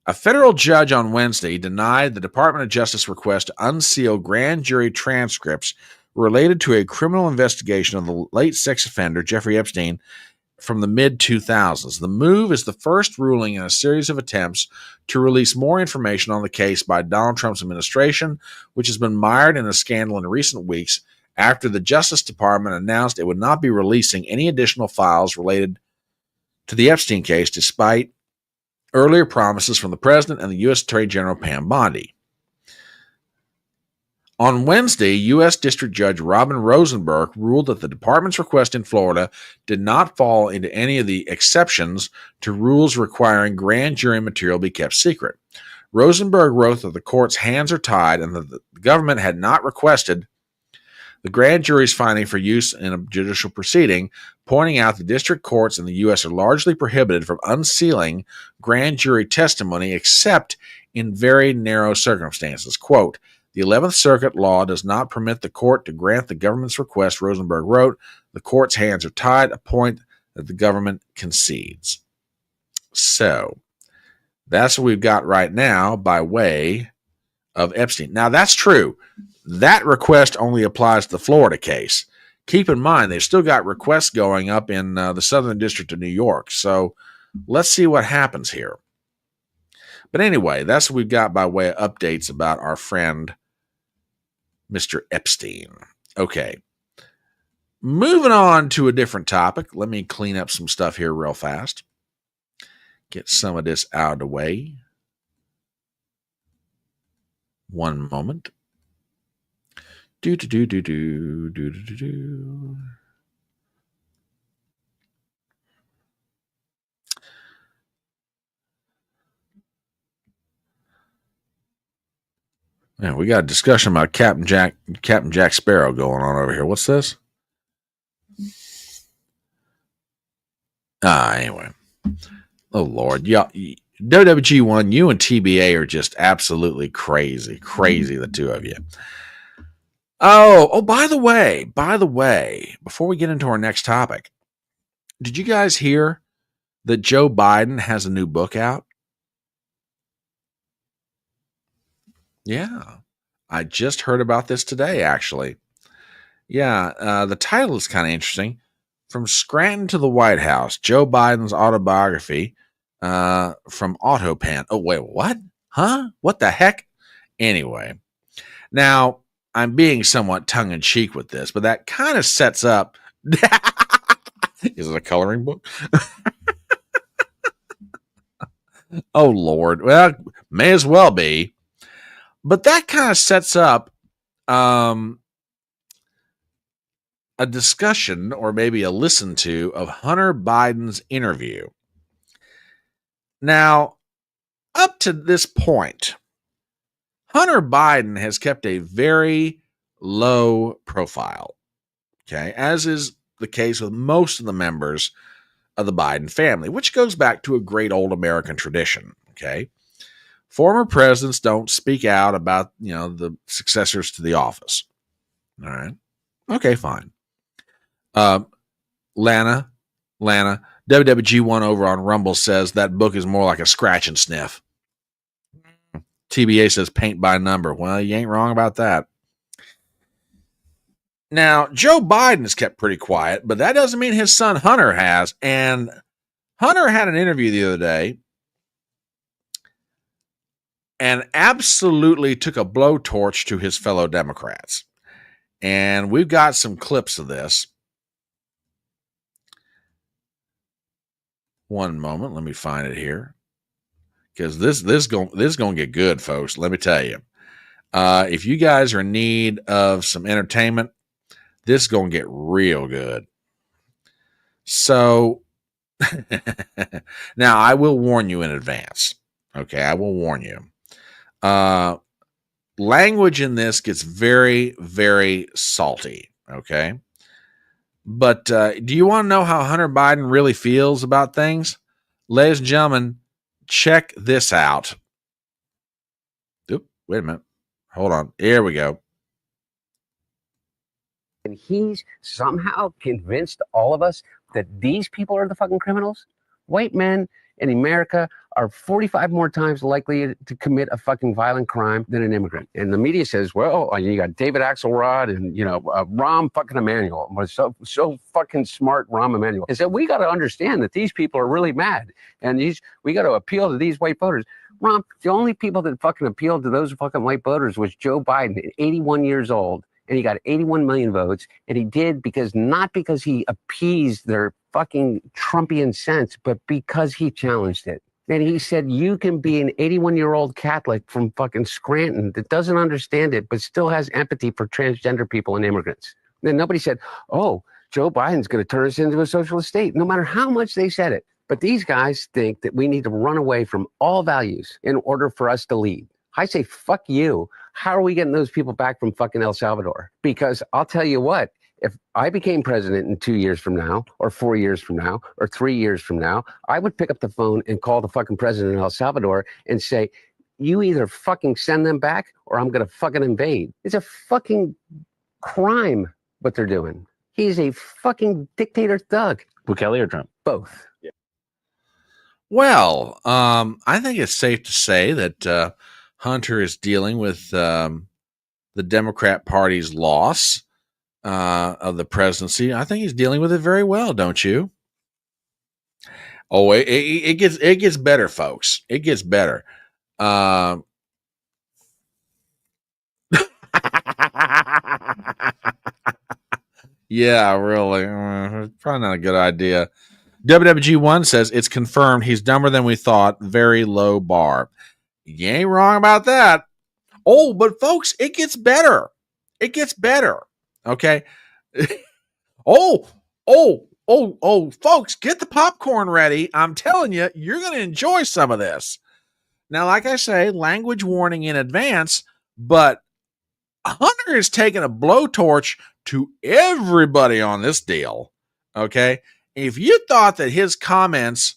A federal judge on Wednesday denied the Department of Justice request to unseal grand jury transcripts related to a criminal investigation of the late sex offender Jeffrey Epstein from the mid-2000s. The move is the first ruling in a series of attempts to release more information on the case by Donald Trump's administration, which has been mired in a scandal in recent weeks after the Justice Department announced it would not be releasing any additional files related to the Epstein case, despite earlier promises from the president and the U.S. Attorney General Pam Bondi. On Wednesday, U.S. District Judge Robin Rosenberg ruled that the department's request in Florida did not fall into any of the exceptions to rules requiring grand jury material be kept secret. Rosenberg wrote that the court's hands are tied and that the government had not requested the grand jury's finding for use in a judicial proceeding, pointing out the district courts in the U.S. are largely prohibited from unsealing grand jury testimony except in very narrow circumstances. Quote, the 11th Circuit law does not permit the court to grant the government's request, Rosenberg wrote. The court's hands are tied, a point that the government concedes. So, that's what we've got right now by way of Epstein. Now, that's true. That request only applies to the Florida case. Keep in mind, they've still got requests going up in the Southern District of New York. So, let's see what happens here. But anyway, that's what we've got by way of updates about our friend Mr. Epstein. Okay. Moving on to a different topic. Let me clean up some stuff here real fast. Get some of this out of the way. One moment. Do do do do do do do do. Yeah, we got a discussion about Captain Jack Sparrow going on over here. What's this? Anyway. Oh Lord, yeah. WWG1, you and TBA are just absolutely crazy, the two of you. By the way, before we get into our next topic, did you guys hear that Joe Biden has a new book out? Yeah, I just heard about this today, actually. Yeah, the title is kind of interesting. From Scranton to the White House, Joe Biden's autobiography from Autopan. Oh, wait, what? Huh? What the heck? Anyway, now I'm being somewhat tongue-in-cheek with this, but that kind of sets up... Is it a coloring book? Oh, Lord. Well, may as well be. But that kind of sets up a discussion or maybe a listen to of Hunter Biden's interview. Now, up to this point, Hunter Biden has kept a very low profile, okay, as is the case with most of the members of the Biden family, which goes back to a great old American tradition, okay? Former presidents don't speak out about, the successors to the office. All right. Okay, fine. Lana, WWG1 over on Rumble says that book is more like a scratch and sniff. TBA says paint by number. Well, you ain't wrong about that. Now, Joe Biden has kept pretty quiet, but that doesn't mean his son Hunter has. And Hunter had an interview the other day and absolutely took a blowtorch to his fellow Democrats. And we've got some clips of this. One moment, let me find it here. Because this gonna get good, folks. Let me tell you. If you guys are in need of some entertainment, this is gonna get real good. So now I will warn you in advance. Okay, I will warn you. Language in this gets very, very salty. Okay. But do you want to know how Hunter Biden really feels about things? Ladies and gentlemen, check this out. Oop, wait a minute. Hold on. Here we go. And he's somehow convinced all of us that these people are the fucking criminals. White men in America are 45 more times likely to commit a fucking violent crime than an immigrant. And the media says, well, you got David Axelrod and, Rahm fucking Emanuel. Was so fucking smart, Rahm Emanuel. Is that we got to understand that these people are really mad. And we got to appeal to these white voters. Rahm, the only people that fucking appealed to those fucking white voters was Joe Biden, 81 years old. And he got 81 million votes. And he did not because he appeased their fucking Trumpian sense, but because he challenged it. And he said, you can be an 81-year-old Catholic from fucking Scranton that doesn't understand it, but still has empathy for transgender people and immigrants. And then nobody said, oh, Joe Biden's going to turn us into a socialist state, no matter how much they said it. But these guys think that we need to run away from all values in order for us to lead. I say, fuck you. How are we getting those people back from fucking El Salvador? Because I'll tell you what, if I became president in 2 years from now, or 4 years from now, or 3 years from now, I would pick up the phone and call the fucking president of El Salvador and say, you either fucking send them back or I'm going to fucking invade. It's a fucking crime what they're doing. He's a fucking dictator thug. Bukele or Trump? Both. Yeah. Well, I think it's safe to say that Hunter is dealing with the Democrat Party's loss of the presidency. I think he's dealing with it very well, don't you? Oh, it gets better, folks. It gets better. Yeah, really. Probably not a good idea. WWG1 says it's confirmed he's dumber than we thought. Very low bar. You ain't wrong about that. Oh, but folks, it gets better. It gets better. Okay. Oh, folks, get the popcorn ready. I'm telling you, you're going to enjoy some of this. Now, like I say, language warning in advance, but Hunter is taking a blowtorch to everybody on this deal. Okay. If you thought that his comments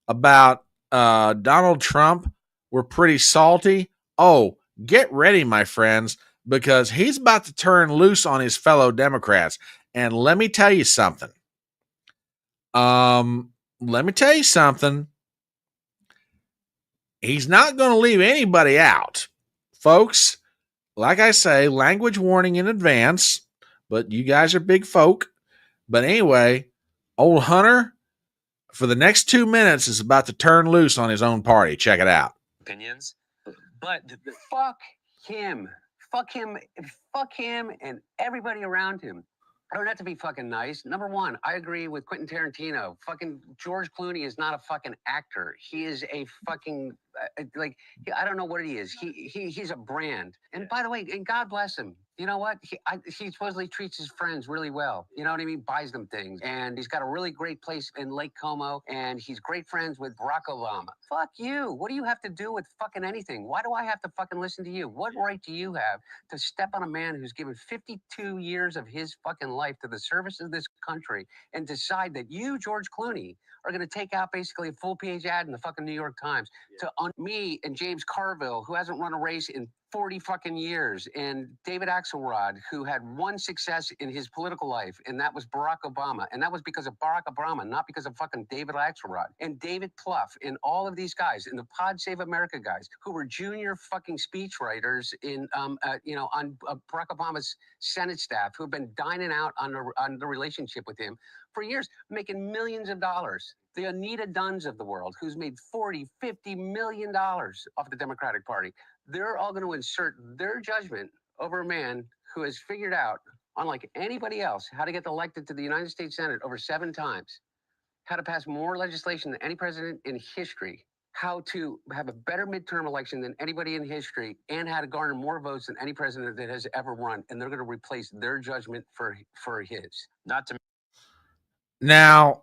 about Donald Trump were pretty salty, oh, get ready, my friends, because he's about to turn loose on his fellow Democrats. And let me tell you something. He's not going to leave anybody out. Folks, like I say, language warning in advance, but you guys are big folk. But anyway, old Hunter, for the next 2 minutes, is about to turn loose on his own party. Check it out. Opinions, but Fuck him. Fuck him. Fuck him and everybody around him. I don't have to be fucking nice. Number one, I agree with Quentin Tarantino. Fucking George Clooney is not a fucking actor. He is a fucking I don't know what he is. He's a brand. And by the way, and God bless him. You know what? He supposedly treats his friends really well. You know what I mean? Buys them things. And he's got a really great place in Lake Como. And he's great friends with Barack Obama. Fuck you. What do you have to do with fucking anything? Why do I have to fucking listen to you? What right do you have to step on a man who's given 52 years of his fucking life to the service of this country and decide that you, George Clooney, are going to take out basically a full-page ad in the fucking New York Times to me and James Carville, who hasn't run a race in 40 fucking years, and David Axelrod, who had one success in his political life, and that was Barack Obama. And that was because of Barack Obama, not because of fucking David Axelrod. And David Plouffe, and all of these guys, and the Pod Save America guys, who were junior fucking speechwriters in, on Barack Obama's Senate staff, who have been dining out on the relationship with him for years, making millions of dollars. The Anita Dunns of the world, who's made $40, $50 million off the Democratic Party. They're all going to insert their judgment over a man who has figured out, unlike anybody else, how to get elected to the United States Senate over 7 times, how to pass more legislation than any president in history, how to have a better midterm election than anybody in history, and how to garner more votes than any president that has ever run. And they're going to replace their judgment for his. not to Now,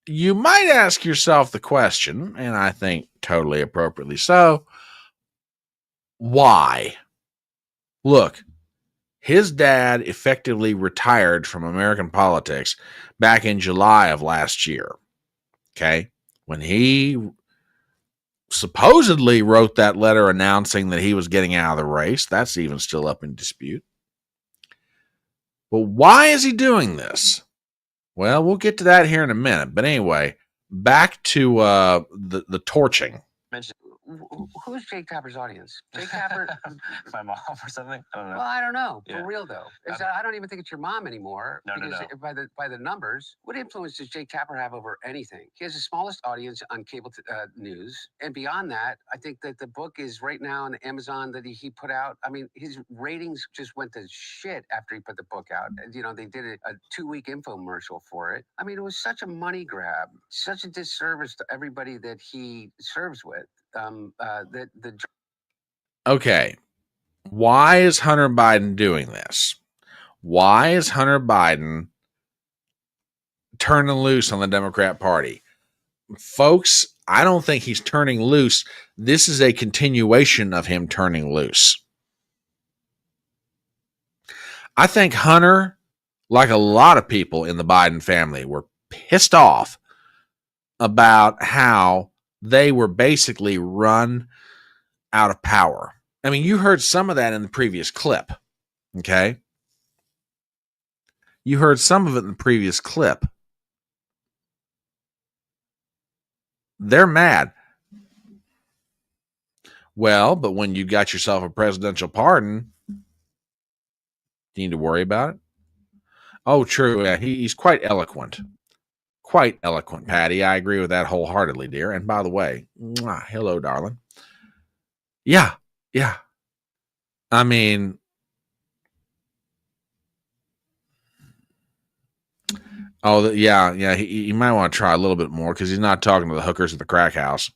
you might ask yourself the question, and I think totally appropriately so, why? Look, his dad effectively retired from American politics back in July of last year. Okay? When he supposedly wrote that letter announcing that he was getting out of the race. That's even still up in dispute. But why is he doing this? Well, we'll get to that here in a minute. But anyway, back to the torching. Who's Jake Tapper's audience? Jake Tapper, my mom or something. I don't know. well, I don't know. For Yeah. real though, I don't even think it's your mom anymore. No, no, because by the numbers, what influence does Jake Tapper have over anything? He has the smallest audience on cable news, and beyond that, I think that the book is right now on Amazon that he put out. I mean, his ratings just went to shit after he put the book out. You know, they did a 2-week infomercial for it. I mean, it was such a money grab, such a disservice to everybody that he serves with. Okay, why is Hunter Biden doing this? Why is Hunter Biden turning loose on the Democrat Party? Folks, I don't think he's turning loose. This is a continuation of him turning loose. I think Hunter, like a lot of people in the Biden family, were pissed off about how they were basically run out of power. I mean, you heard some of that in the previous clip, okay? You heard some of it in the previous clip. They're mad. Well, but when you got yourself a presidential pardon, do you need to worry about it? Oh, true. Yeah, he's quite eloquent. Quite eloquent, Patty. I agree with that wholeheartedly, dear. And by the way, hello, darling. Yeah. I mean, he might want to try a little bit more because he's not talking to the hookers at the crack house.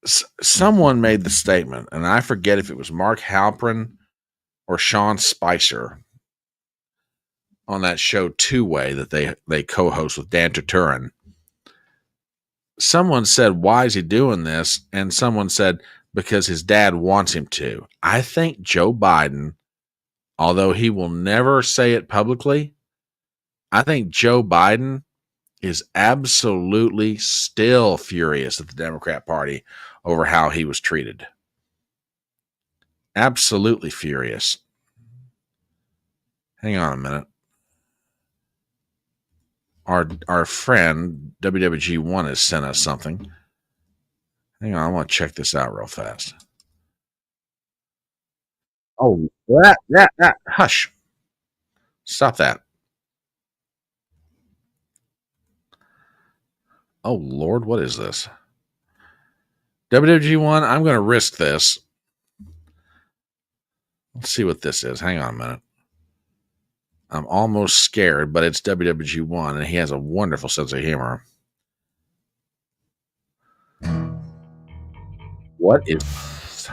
someone made the statement, and I forget if it was Mark Halperin or Sean Spicer on that show Two Way that they co-host with Dan Turin. Someone said, "Why is he doing this?" And someone said, "Because his dad wants him to." I think Joe Biden, although he will never say it publicly, I think Joe Biden is absolutely still furious at the Democrat Party over how he was treated. Absolutely furious. Hang on a minute. Our friend WWG1 has sent us something. Hang on, I want to check this out real fast. Oh, that. Hush. Stop that. Oh, Lord, what is this? WWG1, I'm going to risk this. Let's see what this is. Hang on a minute. I'm almost scared, but it's WWG1, and he has a wonderful sense of humor. What is this?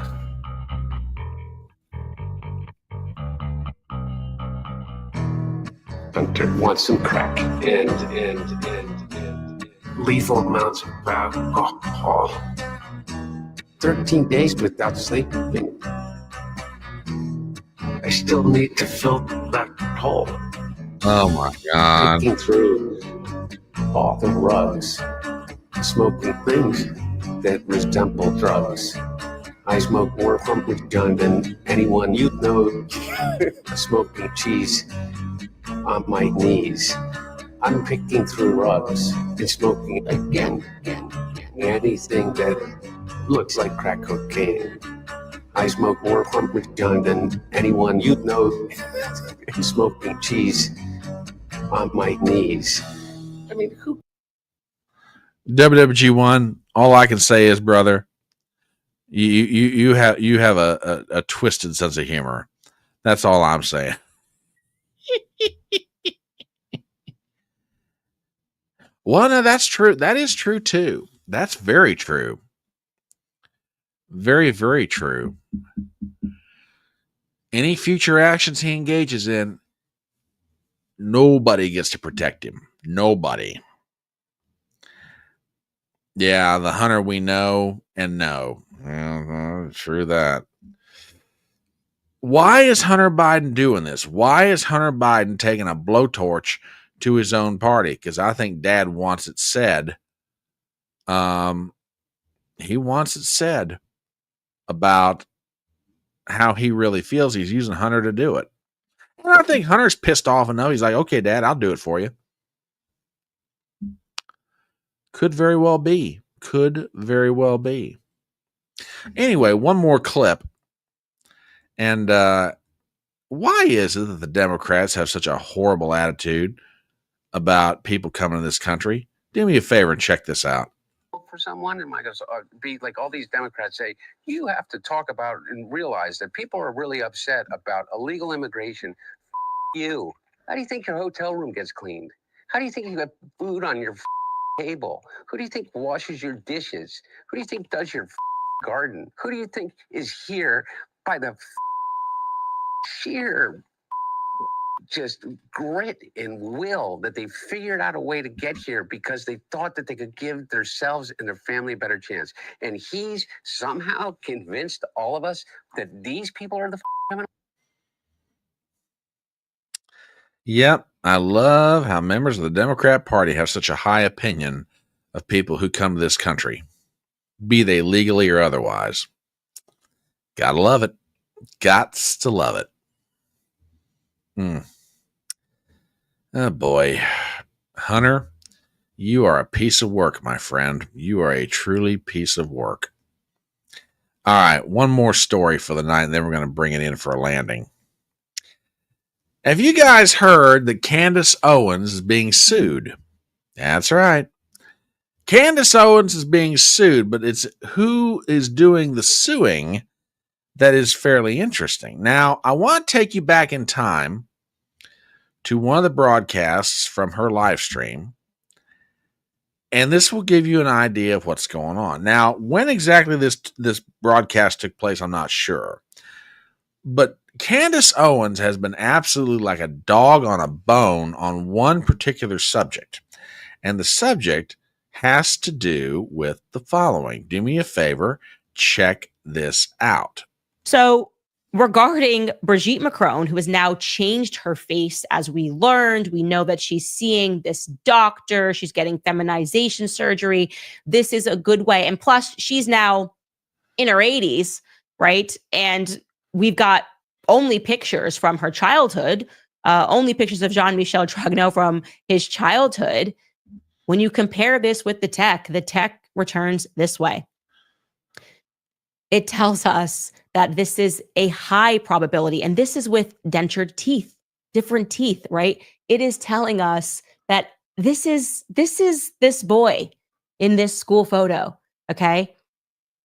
Hunter wants some crack and lethal amounts of alcohol. 13 days without sleeping. I still need to fill that hole. Oh my God. Picking through all the rugs, smoking things that resemble drugs. I smoke more from with gun than anyone you know. Smoking cheese on my knees. I'm picking through rugs and smoking again. Anything that looks like crack cocaine. I smoke more with gun than anyone you know. Smoking cheese on my knees. I mean, who? WWG1, all I can say is, brother, you have a twisted sense of humor. That's all I'm saying. Well, no, that's true. That is true too. That's very true. Very, very true. Any future actions he engages in, nobody gets to protect him. Nobody. Yeah, the Hunter we know and know. True that. Why is Hunter Biden doing this? Why is Hunter Biden taking a blowtorch to his own party? Because I think Dad wants it said. He wants it said about how he really feels. He's using Hunter to do it. And I think Hunter's pissed off enough. He's like, "Okay, Dad, I'll do it for you." Could very well be. Could very well be. Anyway, one more clip. And why is it that the Democrats have such a horrible attitude about people coming to this country? Do me a favor and check this out. For someone, it might be like all these Democrats say, you have to talk about and realize that people are really upset about illegal immigration. You. How do you think your hotel room gets cleaned? How do you think you got food on your table? Who do you think washes your dishes? Who do you think does your garden? Who do you think is here by the sheer just grit and will that they figured out a way to get here because they thought that they could give themselves and their family a better chance. And he's somehow convinced all of us that these people are the criminals. Yep, I love how members of the Democrat Party have such a high opinion of people who come to this country, be they legally or otherwise. Gotta love it. Gots to love it. Oh boy. Hunter, you are a piece of work, my friend. You are a truly piece of work. All right, one more story for the night, and then we're going to bring it in for a landing. Have you guys heard that Candace Owens is being sued? That's right. Candace Owens is being sued, but it's who is doing the suing that is fairly interesting. Now, I want to take you back in time to one of the broadcasts from her live stream. And this will give you an idea of what's going on. Now, when exactly this broadcast took place, I'm not sure. But Candace Owens has been absolutely like a dog on a bone on one particular subject. And the subject has to do with the following. Do me a favor, check this out. So, regarding Brigitte Macron, who has now changed her face, as we learned, we know that she's seeing this doctor, she's getting feminization surgery. This is a good way. And plus, she's now in her 80s, right? And we've got only pictures from her childhood, only pictures of Jean-Michel Trogneau from his childhood. When you compare this with the tech returns this way. It tells us that this is a high probability, and this is with dentured teeth, different teeth, right? It is telling us that this is this boy in this school photo, okay?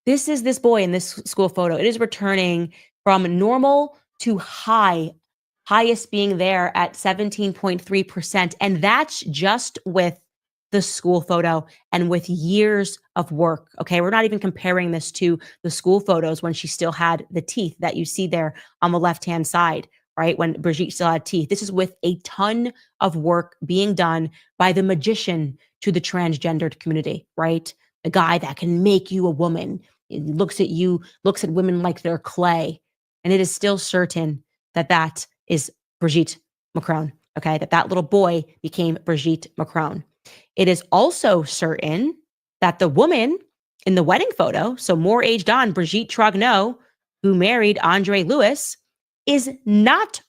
This is this boy in this school photo. It is returning from normal to high, highest being there at 17.3%, and that's just with the school photo and with years of work. Okay. We're not even comparing this to the school photos when she still had the teeth that you see there on the left-hand side, right? When Brigitte still had teeth. This is with a ton of work being done by the magician to the transgendered community, right? The guy that can make you a woman. He looks at you, looks at women like they're clay. And it is still certain that that is Brigitte Macron. Okay. That little boy became Brigitte Macron. It is also certain that the woman in the wedding photo, so more aged on, Brigitte Trogneau, who married Andre Louis, is not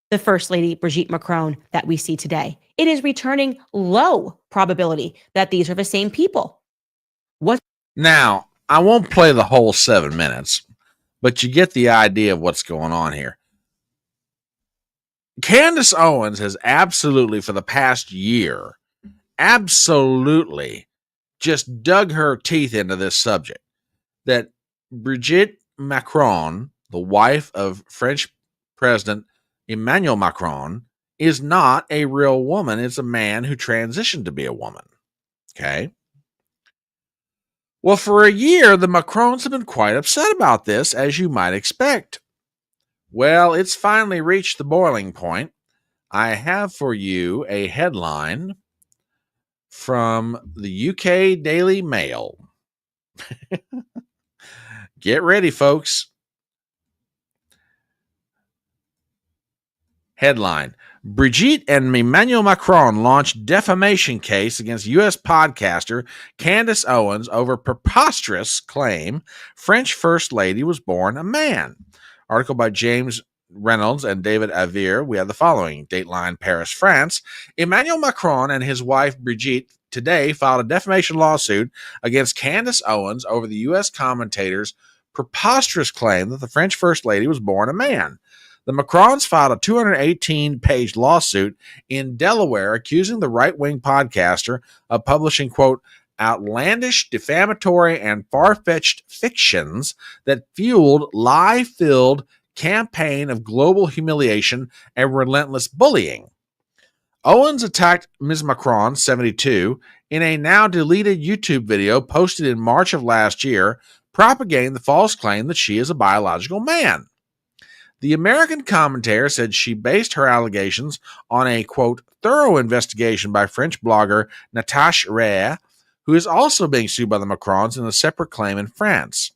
the First Lady Brigitte Macron that we see today. It is returning low probability that these are the same people. What? Now, I won't play the whole 7 minutes, but you get the idea of what's going on here. Candace Owens has absolutely, for the past year, absolutely just dug her teeth into this subject. That Brigitte Macron, the wife of French President Emmanuel Macron, is not a real woman. It's a man who transitioned to be a woman. Okay? Well, for a year, the Macrons have been quite upset about this, as you might expect. Well, it's finally reached the boiling point. I have for you a headline from the UK Daily Mail. Get ready, folks. Headline: Brigitte and Emmanuel Macron launched defamation case against U.S. podcaster Candace Owens over preposterous claim French First Lady was born a man. Article by James Reynolds and David Avir. We have the following. Dateline, Paris, France. Emmanuel Macron and his wife Brigitte today filed a defamation lawsuit against Candace Owens over the U.S. commentator's preposterous claim that the French First Lady was born a man. The Macrons filed a 218-page lawsuit in Delaware accusing the right-wing podcaster of publishing, quote, outlandish, defamatory, and far-fetched fictions that fueled lie-filled campaign of global humiliation and relentless bullying. Owens attacked Ms. Macron, 72, in a now deleted YouTube video posted in March of last year, propagating the false claim that she is a biological man. The American commentator said she based her allegations on a, quote, thorough investigation by French blogger Natasha Rea, who is also being sued by the Macrons in a separate claim in France.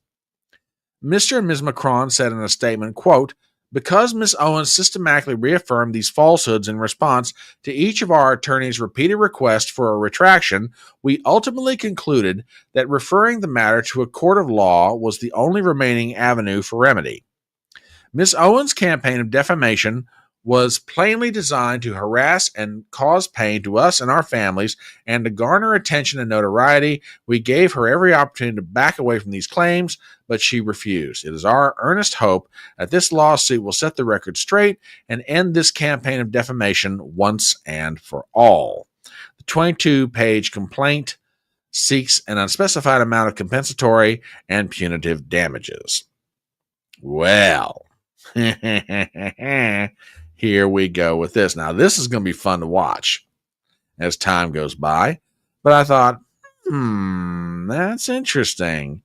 Mr. and Ms. Macron said in a statement, quote, because Ms. Owens systematically reaffirmed these falsehoods in response to each of our attorneys' repeated requests for a retraction, we ultimately concluded that referring the matter to a court of law was the only remaining avenue for remedy. Ms. Owens' campaign of defamation was plainly designed to harass and cause pain to us and our families and to garner attention and notoriety. We gave her every opportunity to back away from these claims, but she refused. It is our earnest hope that this lawsuit will set the record straight and end this campaign of defamation once and for all. The 22-page complaint seeks an unspecified amount of compensatory and punitive damages. Well, here we go with this. Now, this is going to be fun to watch as time goes by. But I thought, that's interesting.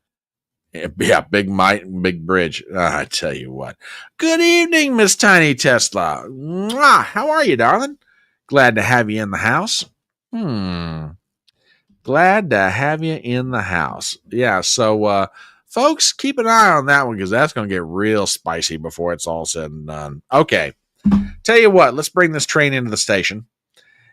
Yeah, big Mike, big bridge. I tell you what. Good evening, Miss Tiny Tesla. Mwah, how are you, darling? Glad to have you in the house. Glad to have you in the house. Yeah, so folks, keep an eye on that one because that's going to get real spicy before it's all said and done. Okay, tell you what, let's bring this train into the station.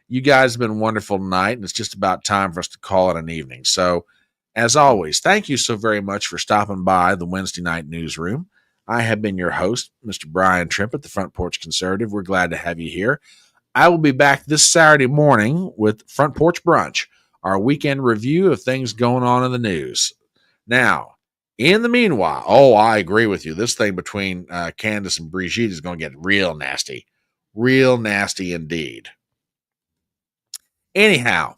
You guys have been wonderful tonight, and it's just about time for us to call it an evening. So, as always, thank you so very much for stopping by the Wednesday night newsroom. I have been your host, Mr. Brian Trimpett, the Front Porch Conservative. We're glad to have you here. I will be back this Saturday morning with Front Porch Brunch, our weekend review of things going on in the news. Now, in the meanwhile, I agree with you. This thing between Candace and Brigitte is going to get real nasty indeed. Anyhow,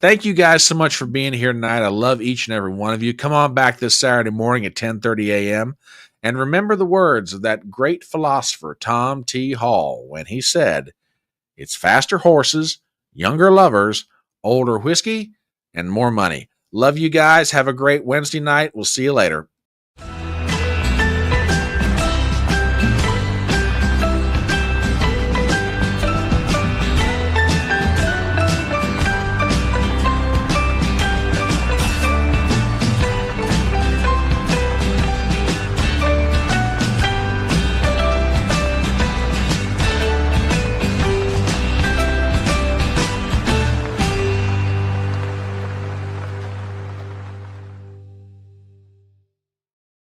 thank you guys so much for being here tonight. I love each and every one of you. Come on back this Saturday morning at 10:30 a.m. And remember the words of that great philosopher, Tom T. Hall, when he said, "It's faster horses, younger lovers, older whiskey, and more money." Love you guys. Have a great Wednesday night. We'll see you later.